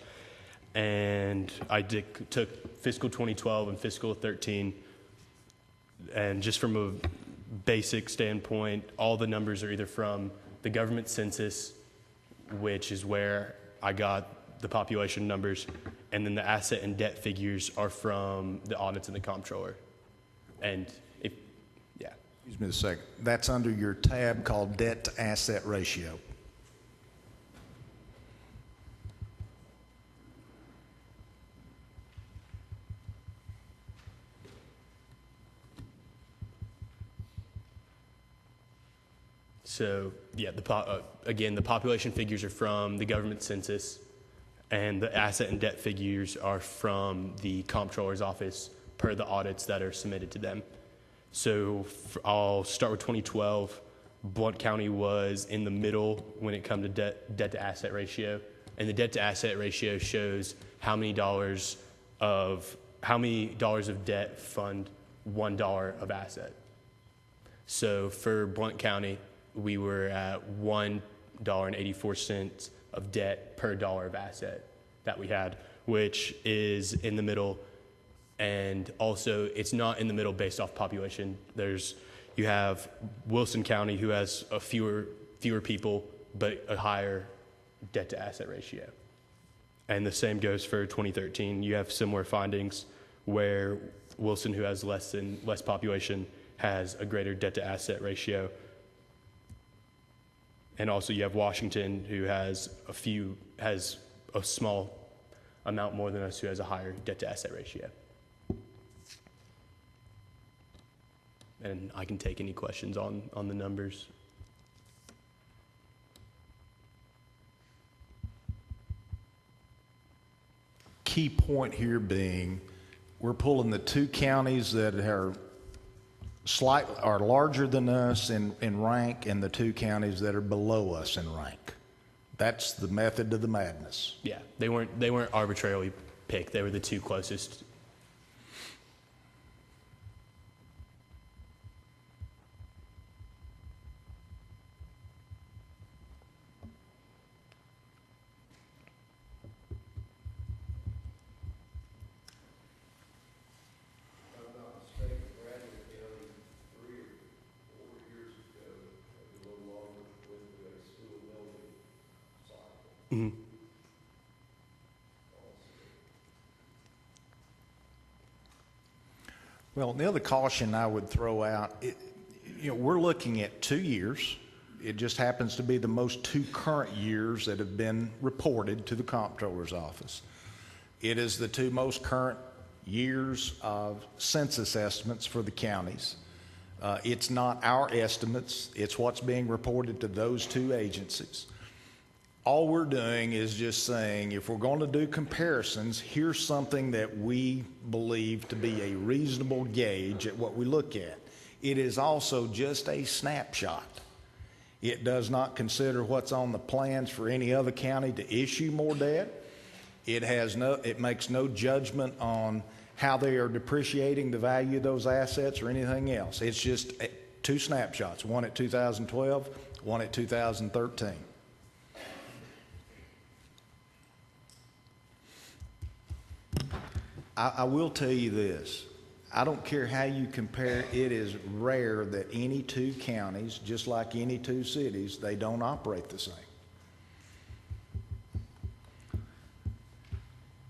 And I took fiscal 2012 and fiscal 13, and just from a basic standpoint, all the numbers are either from the government census, which is where I got the population numbers, and then the asset and debt figures are from the audits and the comptroller. And Excuse me a second. That's under your tab called debt to asset ratio. so, yeah, again, the population figures are from the government census, and the asset and debt figures are from the comptroller's office per the audits that are submitted to them. So I'll start with 2012. Blount County was in the middle when it comes to debt to asset ratio, and the debt to asset ratio shows how many dollars of debt fund $1 of asset. So for Blount County, we were at $1.84 of debt per dollar of asset that we had, which is in the middle. And also, it's not in the middle based off population. You have Wilson County, who has fewer people, but a higher debt to asset ratio. And the same goes for 2013. You have similar findings where Wilson, who has less population, has a greater debt to asset ratio. And also you have Washington, who has a small amount more than us, who has a higher debt to asset ratio. And I can take any questions on the numbers. Key point here being, we're pulling the 2 counties that are larger than us in rank, and the 2 counties that are below us in rank. That's the method to the madness. Yeah, they weren't arbitrarily picked. They were the two closest. Well, the other caution I would throw out, we're looking at 2 years. It just happens to be the most 2 current years that have been reported to the comptroller's office. It is the 2 most current years of census estimates for the counties. It's not our estimates, it's what's being reported to those 2 agencies. All we're doing is just saying, if we're going to do comparisons, here's something that we believe to be a reasonable gauge at what we look at. It is also just a snapshot. It does not consider what's on the plans for any other county to issue more debt. It makes no judgment on how they are depreciating the value of those assets or anything else. It's just 2 snapshots, one at 2012, one at 2013. I will tell you this. I don't care how you compare, it is rare that any 2 counties, just like any 2 cities, they don't operate the same.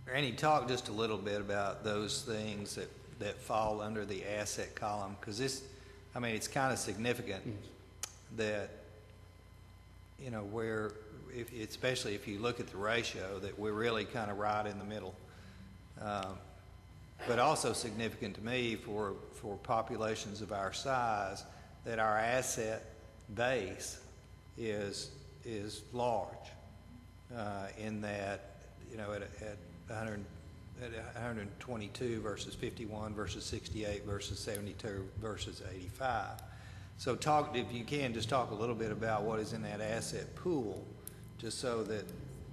Randy, talk just a little bit about those things that fall under the asset column, because it's kind of significant that, especially if you look at the ratio, that we're really kind of right in the middle. But also significant to me for populations of our size, that our asset base is large, in that, at 122 versus 51 versus 68 versus 72 versus 85. So if you can, just talk a little bit about what is in that asset pool, just so that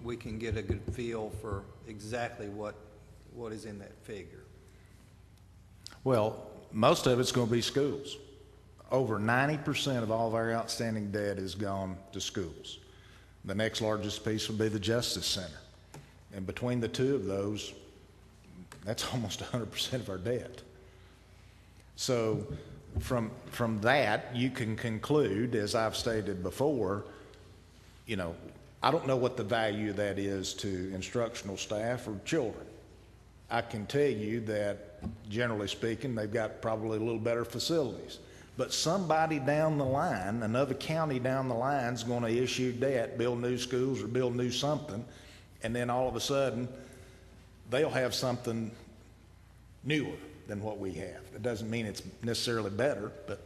we can get a good feel for exactly what is in that figure. Well, most of it's going to be schools. Over 90% of all of our outstanding debt has gone to schools. The next largest piece will be the Justice Center. And between the 2 of those, that's almost 100% of our debt. So from that, you can conclude, as I've stated before, I don't know what the value of that is to instructional staff or children. I can tell you that, generally speaking, they've got probably a little better facilities. But somebody down the line, another county down the line, is going to issue debt, build new schools or build new something, and then all of a sudden, they'll have something newer than what we have. It doesn't mean it's necessarily better, but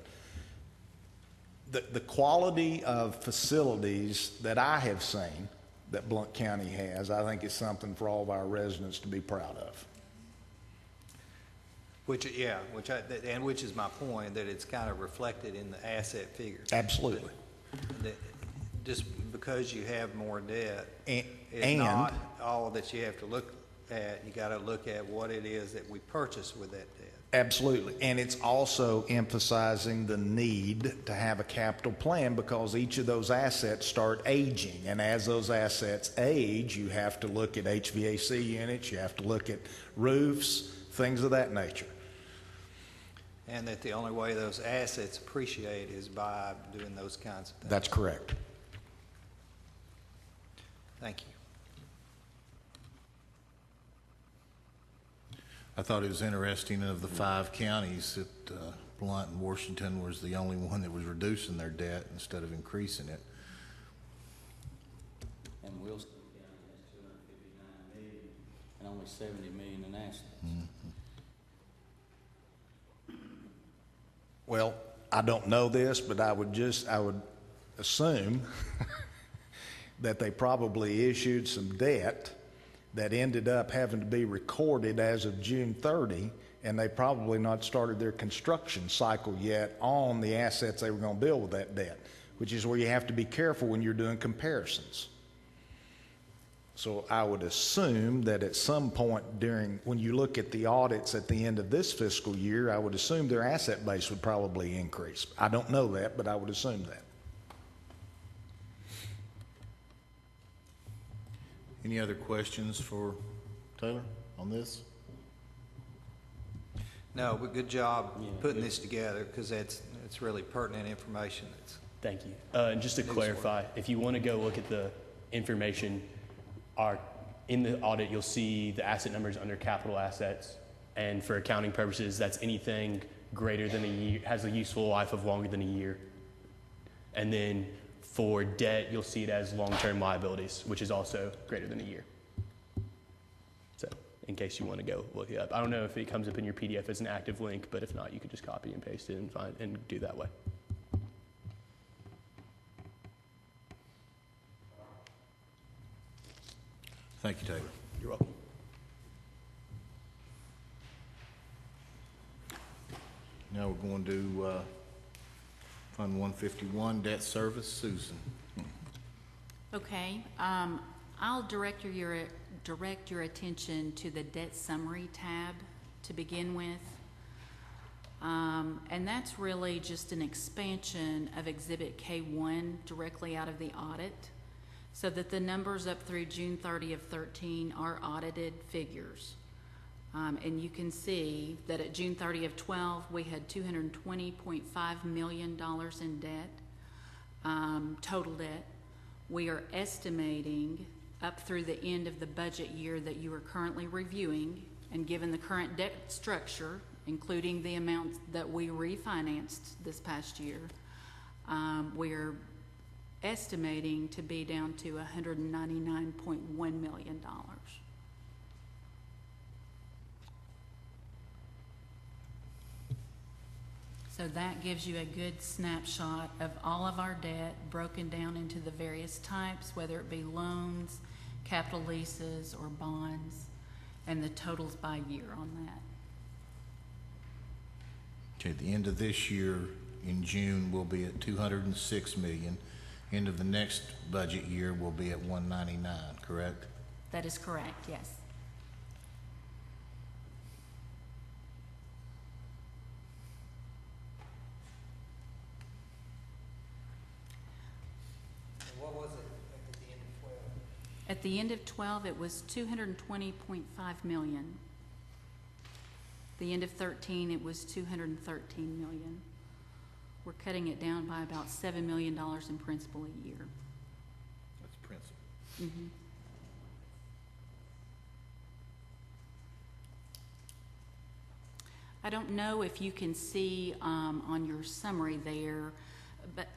the quality of facilities that I have seen that Blount County has, I think is something for all of our residents to be proud of. Which is my point, that it's kind of reflected in the asset figure. Absolutely. That just because you have more debt, it's not all that you have to look at. You got to look at what it is that we purchase with that debt. Absolutely. And it's also emphasizing the need to have a capital plan, because each of those assets start aging. And as those assets age, you have to look at HVAC units, you have to look at roofs, things of that nature. And that the only way those assets appreciate is by doing those kinds of things. That's correct. Thank you. I thought it was interesting, of the 5 counties, that Blount and Washington was the only one that was reducing their debt instead of increasing it. And Wilson County has 259 million and only 70 million in assets. Well, I don't know this, but I would assume that they probably issued some debt that ended up having to be recorded as of June 30, and they probably not started their construction cycle yet on the assets they were going to build with that debt, which is where you have to be careful when you're doing comparisons. So I would assume that at some point when you look at the audits at the end of this fiscal year, I would assume their asset base would probably increase. I don't know that, but I would assume that. Any other questions for Taylor on this? No, but good job putting this together, because it's really pertinent information. Thank you. And just to clarify, if you want to go look at the information, in the audit, you'll see the asset numbers under capital assets. And for accounting purposes, that's anything greater than a year, has a useful life of longer than a year. And then for debt, you'll see it as long-term liabilities, which is also greater than a year. So in case you want to go look it up. I don't know if it comes up in your PDF as an active link, but if not, you could just copy and paste it and do that way. Thank you, Taylor. You're welcome. Now we're going to Fund 151, Debt Service. Susan. Okay, I'll direct your attention to the debt summary tab to begin with. And that's really just an expansion of Exhibit K1 directly out of the audit, so that the numbers up through June 30 of 13 are audited figures. And you can see that at June 30 of 12, we had $220.5 million in debt, total debt. We are estimating up through the end of the budget year that you are currently reviewing, and given the current debt structure, including the amounts that we refinanced this past year, we're estimating to be down to $199.1 million. So that gives you a good snapshot of all of our debt broken down into the various types, whether it be loans, capital leases, or bonds, and the totals by year on that. Okay, at the end of this year, in June, we'll be at $206 million. End of the next budget year, we'll be at $199, correct? That is correct, yes. What was it at the end of 12? At the end of 12, it was $220.5 million. The end of 13, it was $213 million. We're cutting it down by about $7 million in principal a year. That's principal. Mm-hmm. I don't know if you can see on your summary there, but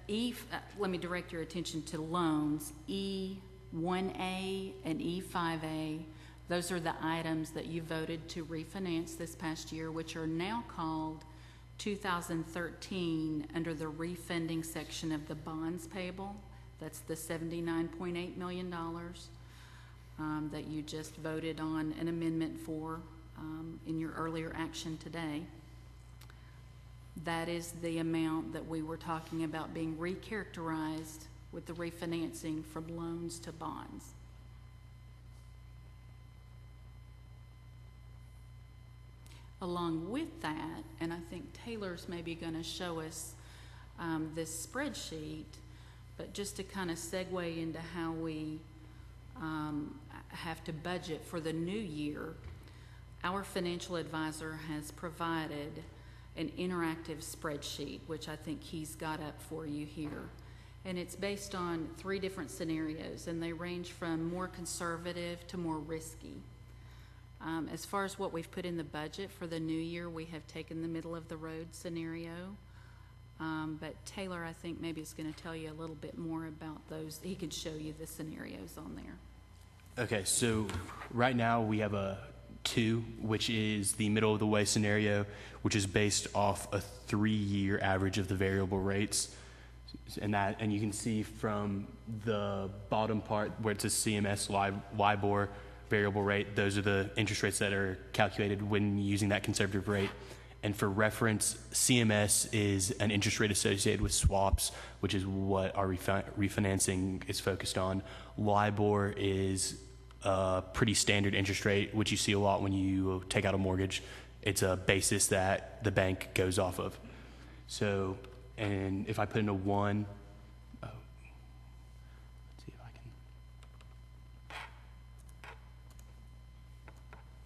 let me direct your attention to loans. E1A and E5A, those are the items that you voted to refinance this past year, which are now called 2013 under the refunding section of the bonds payable. That's the $79.8 million that you just voted on an amendment for in your earlier action today. That is the amount that we were talking about being recharacterized with the refinancing from loans to bonds. Along with that, and I think Taylor's maybe going to show us this spreadsheet, but just to kind of segue into how we have to budget for the new year, our financial advisor has provided an interactive spreadsheet, which I think he's got up for you here. And it's based on 3 different scenarios, and they range from more conservative to more risky. As far as what we've put in the budget for the new year, we have taken the middle of the road scenario. But Taylor, I think maybe is going to tell you a little bit more about those. He could show you the scenarios on there. Okay, so right now we have a 2, which is the middle of the way scenario, which is based off a 3-year average of the variable rates. And you can see from the bottom part where it says CMS LIBOR variable rate, those are the interest rates that are calculated when using that conservative rate. And for reference, CMS is an interest rate associated with swaps, which is what our refinancing is focused on. LIBOR is a pretty standard interest rate, which you see a lot when you take out a mortgage. It's a basis that the bank goes off of. So, and if I put in a 1, let's see if I can.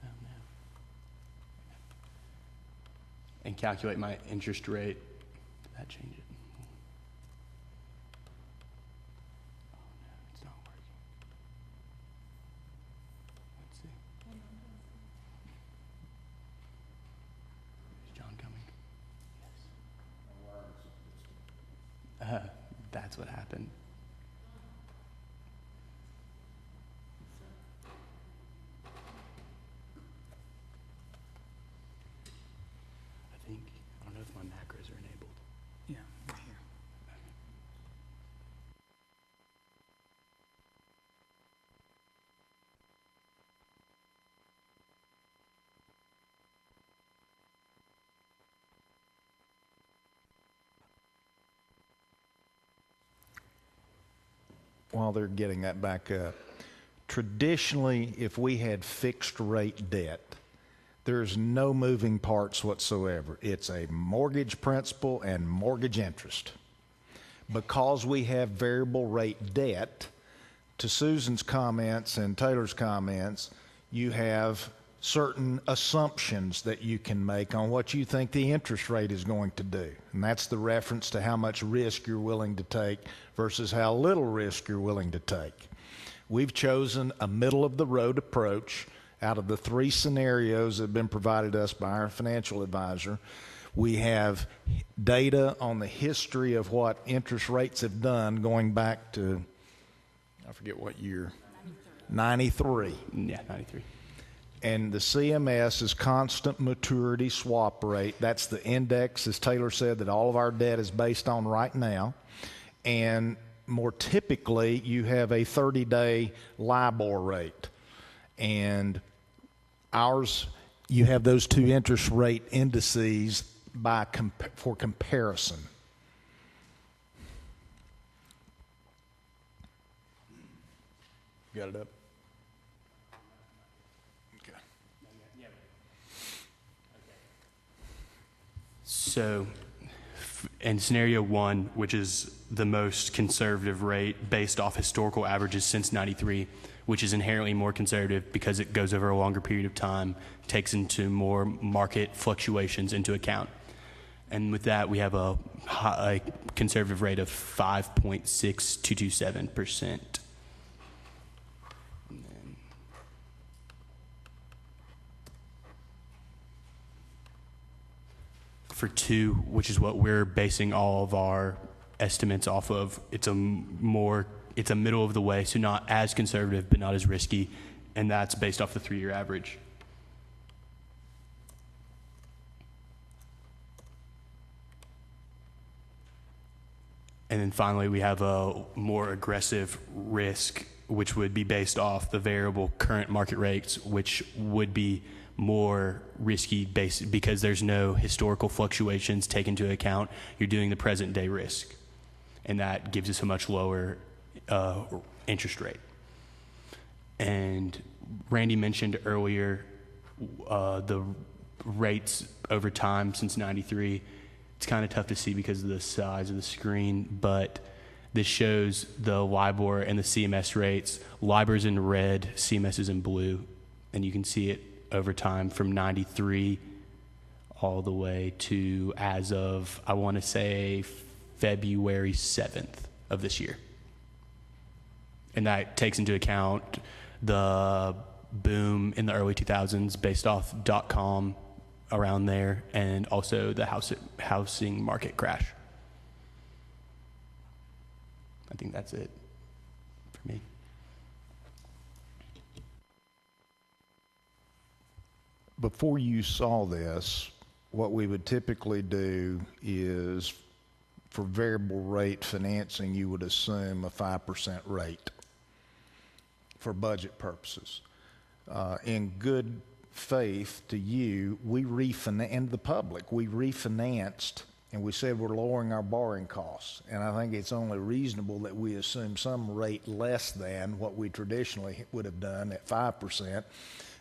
Oh, no. And calculate my interest rate. Did that change it? Oh, no, it's not working. Let's see. Is John coming? Yes. That's what happened. I don't know if my macros are enabled. Yeah, right here. While they're getting that back up, traditionally, if we had fixed rate debt, there's no moving parts whatsoever. It's a mortgage principal and mortgage interest. Because we have variable rate debt, to Susan's comments and Taylor's comments, you have certain assumptions that you can make on what you think the interest rate is going to do. And that's the reference to how much risk you're willing to take versus how little risk you're willing to take. We've chosen a middle-of-the-road approach out of the 3 scenarios that have been provided us by our financial advisor. We have data on the history of what interest rates have done going back to, I forget what year, 93. Yeah, 93. And the CMS is constant maturity swap rate. That's the index, as Taylor said, that all of our debt is based on right now. And more typically, you have a 30-day LIBOR rate. And ours, you have those 2 interest rate indices for comparison. Got it up? Okay. So, in scenario 1, which is the most conservative rate based off historical averages since 93, which is inherently more conservative because it goes over a longer period of time, takes into more market fluctuations into account. And with that, we have a conservative rate of 5.6227%. For 2, which is what we're basing all of our estimates off of, it's a middle of the way, so not as conservative but not as risky, and that's based off the 3-year average. And then finally, we have a more aggressive risk, which would be based off the variable current market rates, which would be more risky because there's no historical fluctuations taken into account. You're doing the present day risk, and that gives us a much lower interest rate. And Randy mentioned earlier the rates over time since 93. It's kind of tough to see because of the size of the screen, but this shows the LIBOR and the CMS rates. LIBOR's in red, CMS is in blue, and you can see it over time from 93 all the way to as of, I want to say, February 7th of this year. And that takes into account the boom in the early 2000s based off .com around there, and also the housing market crash. I think that's it for me. Before you saw this, what we would typically do is, for variable rate financing, you would assume a 5% rate for budget purposes. In good faith to you, we refinanced, and the public, we refinanced and we said we're lowering our borrowing costs. And I think it's only reasonable that we assume some rate less than what we traditionally would have done at 5%.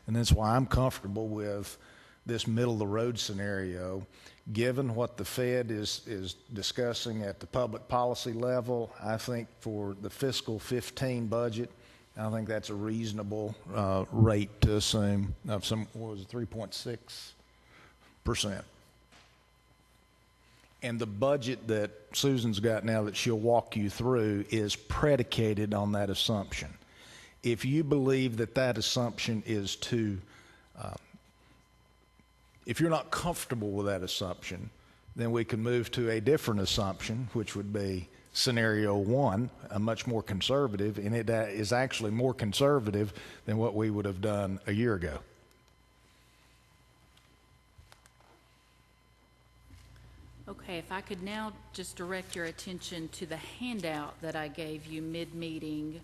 And that's why I'm comfortable with this middle-of-the-road scenario. Given what the Fed is discussing at the public policy level, I think for the fiscal 15 budget, I think that's a reasonable rate to assume of some, what was it, 3.6%. And the budget that Susan's got now that she'll walk you through is predicated on that assumption. If you believe that that assumption is too, if you're not comfortable with that assumption, then we can move to a different assumption, which would be scenario 1, a much more conservative, and it is actually more conservative than what we would have done a year ago. Okay, if I could now just direct your attention to the handout that I gave you mid-meeting,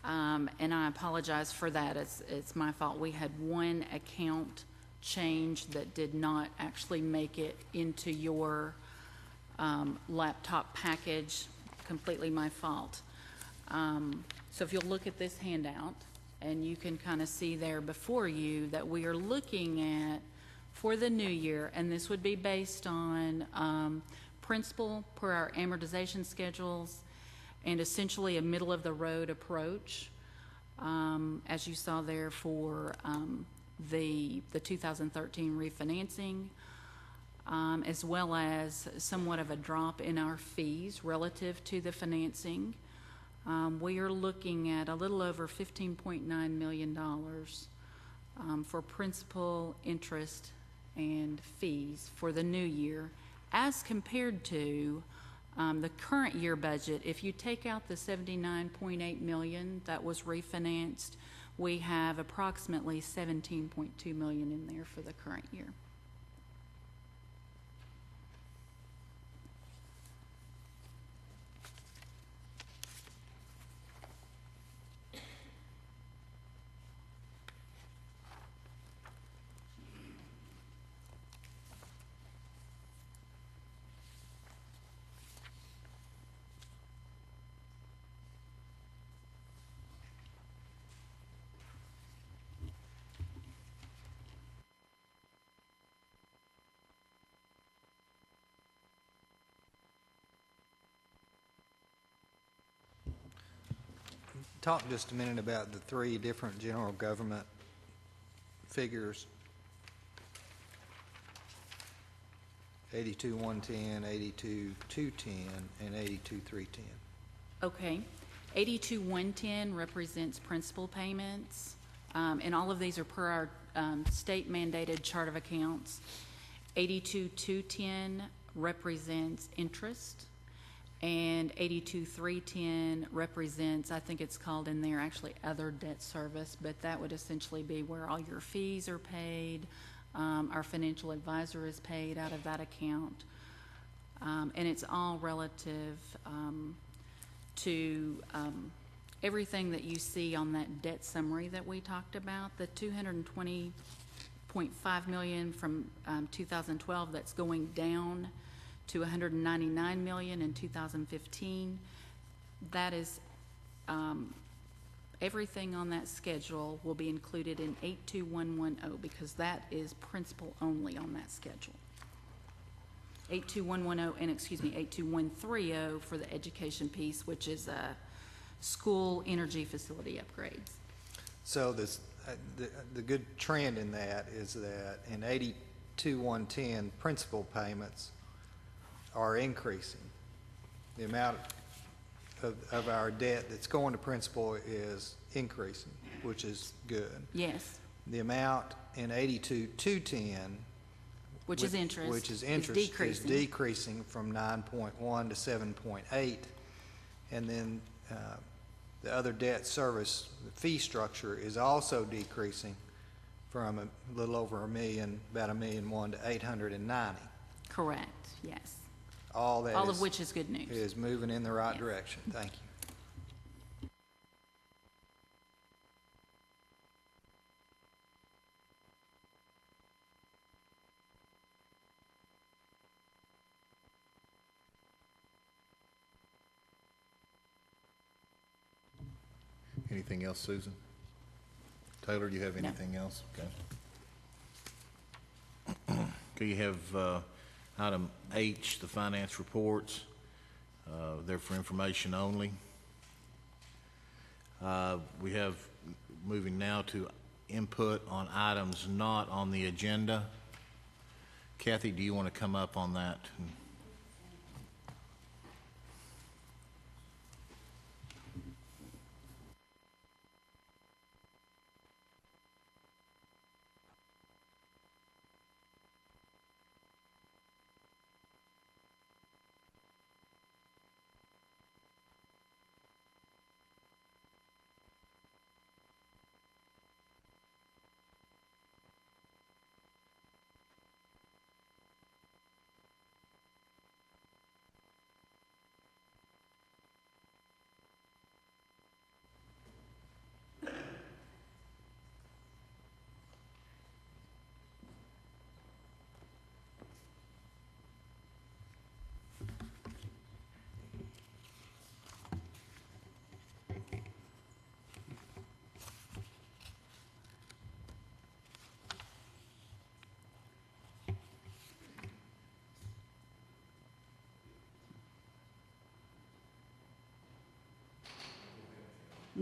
and I apologize for that. It's my fault. We had one account change that did not actually make it into your laptop package. Completely my fault. So if you'll look at this handout, and you can kind of see there before you that we are looking at for the new year, and this would be based on principal per our amortization schedules and essentially a middle-of-the-road approach, as you saw there for the 2013 refinancing, as well as somewhat of a drop in our fees relative to the financing. We are looking at a little over $15.9 million for principal, interest, and fees for the new year, as compared to the current year budget. If you take out the $79.8 million that was refinanced, we have approximately $17.2 million in there for the current year. Talk just a minute about the 3 different general government figures. 82,110, 82,210, and 82,310. Okay. 82,110 represents principal payments, and all of these are per our state mandated chart of accounts. 82,210 represents interest, and 82,310 represents, I think it's called in there actually other debt service, but that would essentially be where all your fees are paid. Our financial advisor is paid out of that account, and it's all relative to everything that you see on that debt summary that we talked about. The $220.5 million from 2012 that's going down to $199 million in 2015. That is, everything on that schedule will be included in 82110 because that is principal only on that schedule. 82110 and 82130 for the education piece, which is school energy facility upgrades. So this, the good trend in that is that in 82,110, principal payments are increasing. The amount of our debt that's going to principal is increasing, which is good. Yes. The amount in 82,210, Which is interest, is decreasing from 9.1 to 7.8, and then the other debt service, the fee structure is also decreasing from a little over $1 million, about $1.1 million to 890. Correct. Yes. All of which is good news. Is moving in the right direction. Thank you. Anything else, Susan? Taylor, do you have No. anything else? Okay. Okay, you have item H, the finance reports. They're for information only. We have, moving now to input on items not on the agenda. Kathy, do you want to come up on that?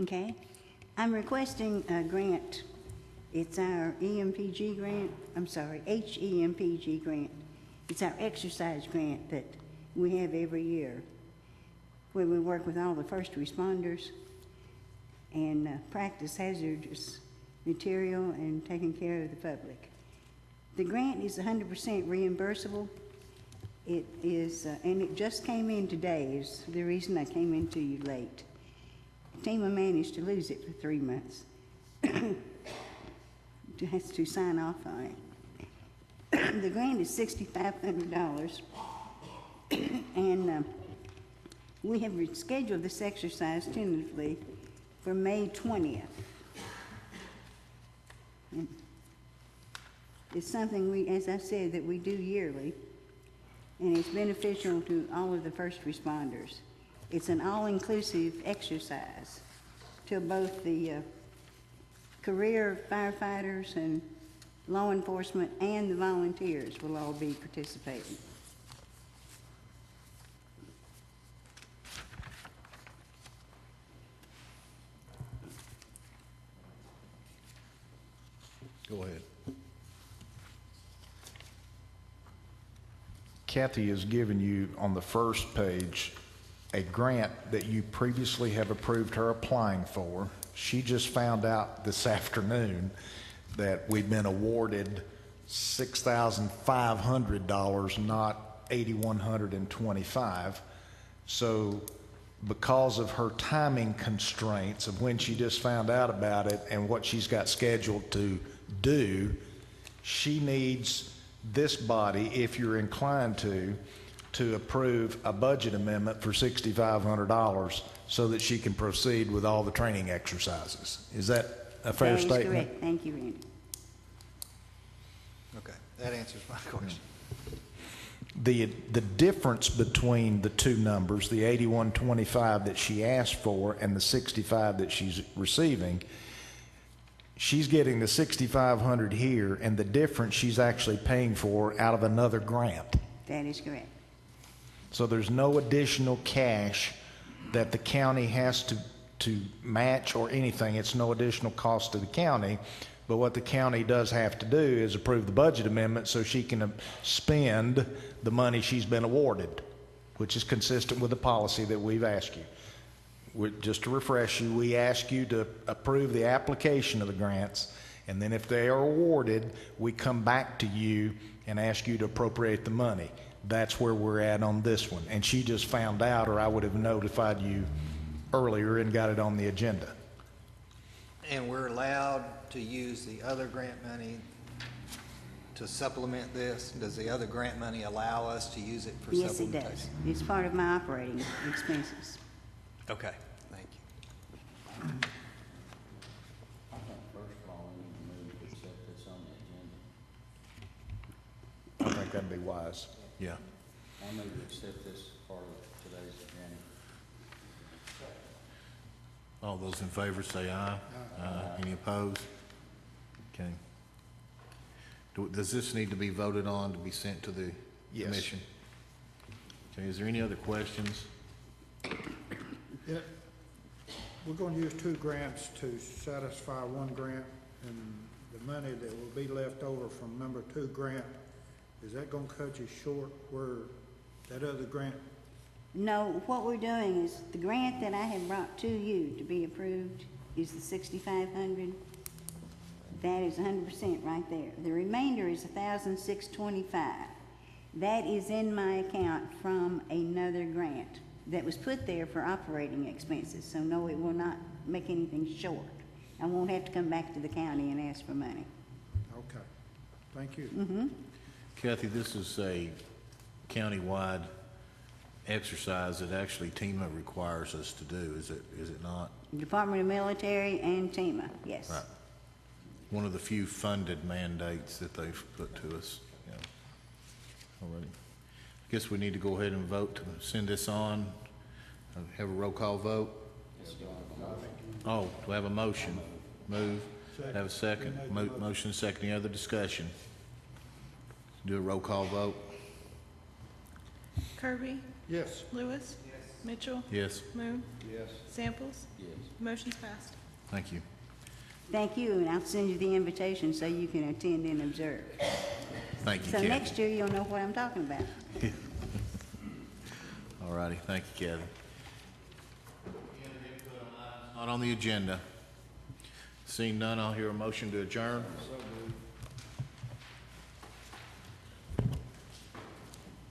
Okay. I'm requesting a grant. It's our EMPG grant, HEMPG grant. It's our exercise grant that we have every year, where we work with all the first responders and practice hazardous material and taking care of the public. The grant is 100% reimbursable. It is, and it just came in today, is the reason I came in to you late. TEMA managed to lose it for 3 months. Has to sign off on it. The grant is $6,500, and we have scheduled this exercise tentatively for May 20th. And it's something we, as I said, that we do yearly, and it's beneficial to all of the first responders. It's an all-inclusive exercise to both the career firefighters and law enforcement and the volunteers will all be participating. Go ahead. Kathy has given you on the first page a grant that you previously have approved her applying for. She just found out this afternoon that we've been awarded $6,500, not $8,125. So because of her timing constraints of when she just found out about it and what she's got scheduled to do, she needs this body, if you're inclined to approve a budget amendment for $6,500 so that she can proceed with all the training exercises. Is that a fair statement? That is correct. Thank you, Randy. Okay, that answers my question. The difference between the two numbers, the 8125 that she asked for and the 65 that she's receiving, she's getting the 6,500 here, and the difference she's actually paying for out of another grant. That is correct. So there's no additional cash that the county has to match or anything. It's no additional cost to the county. But what the county does have to do is approve the budget amendment so she can spend the money she's been awarded, which is consistent with the policy that we've asked you. Just to refresh you, we ask you to approve the application of the grants, and then if they are awarded, we come back to you and ask you to appropriate the money. That's where we're at on this one. And she just found out, or I would have notified you earlier and got it on the agenda. And we're allowed to use the other grant money to supplement this? Does the other grant money allow us to use it for Yes, it supplementation? does. It's part of my operating expenses. Okay, thank you. I think first of all, we need to move to accept this on the agenda. I think that'd be wise. Yeah. I move to accept this part of today's agenda. All those in favor say aye. Aye. Any opposed? Okay. Does this need to be voted on to be sent to the Yes. commission? Okay, is there any other questions? Yeah, we're gonna use 2 grants to satisfy 1 grant, and the money that will be left over from number 2 grant, is that gonna cut you short where that other grant? No, what we're doing is, the grant that I have brought to you to be approved is the 6,500. That is 100% right there. The remainder is 1,625. That is in my account from another grant that was put there for operating expenses. So no, it will not make anything short. I won't have to come back to the county and ask for money. Okay, thank you. Mm-hmm. Kathy, this is a countywide exercise that actually TEMA requires us to do, is it not? Department of Military and TEMA, yes. Right. One of the few funded mandates that they've put to us. Yeah. Alrighty. I guess we need to go ahead and vote to send this on. Have a roll call vote. Oh, do we have a motion? Move. Have a second. Motion second. Any other discussion? Do a roll call vote. Kirby? Yes. Lewis? Mitchell? Yes. Moon? Yes. Samples? Yes. Motion's passed. Thank you. Thank you, and I'll send you the invitation so you can attend and observe. Thank you, So Kathy. next year, you'll know what I'm talking about. All righty. Thank you, Kathy. Not on the agenda. Seeing none, I'll hear a motion to adjourn.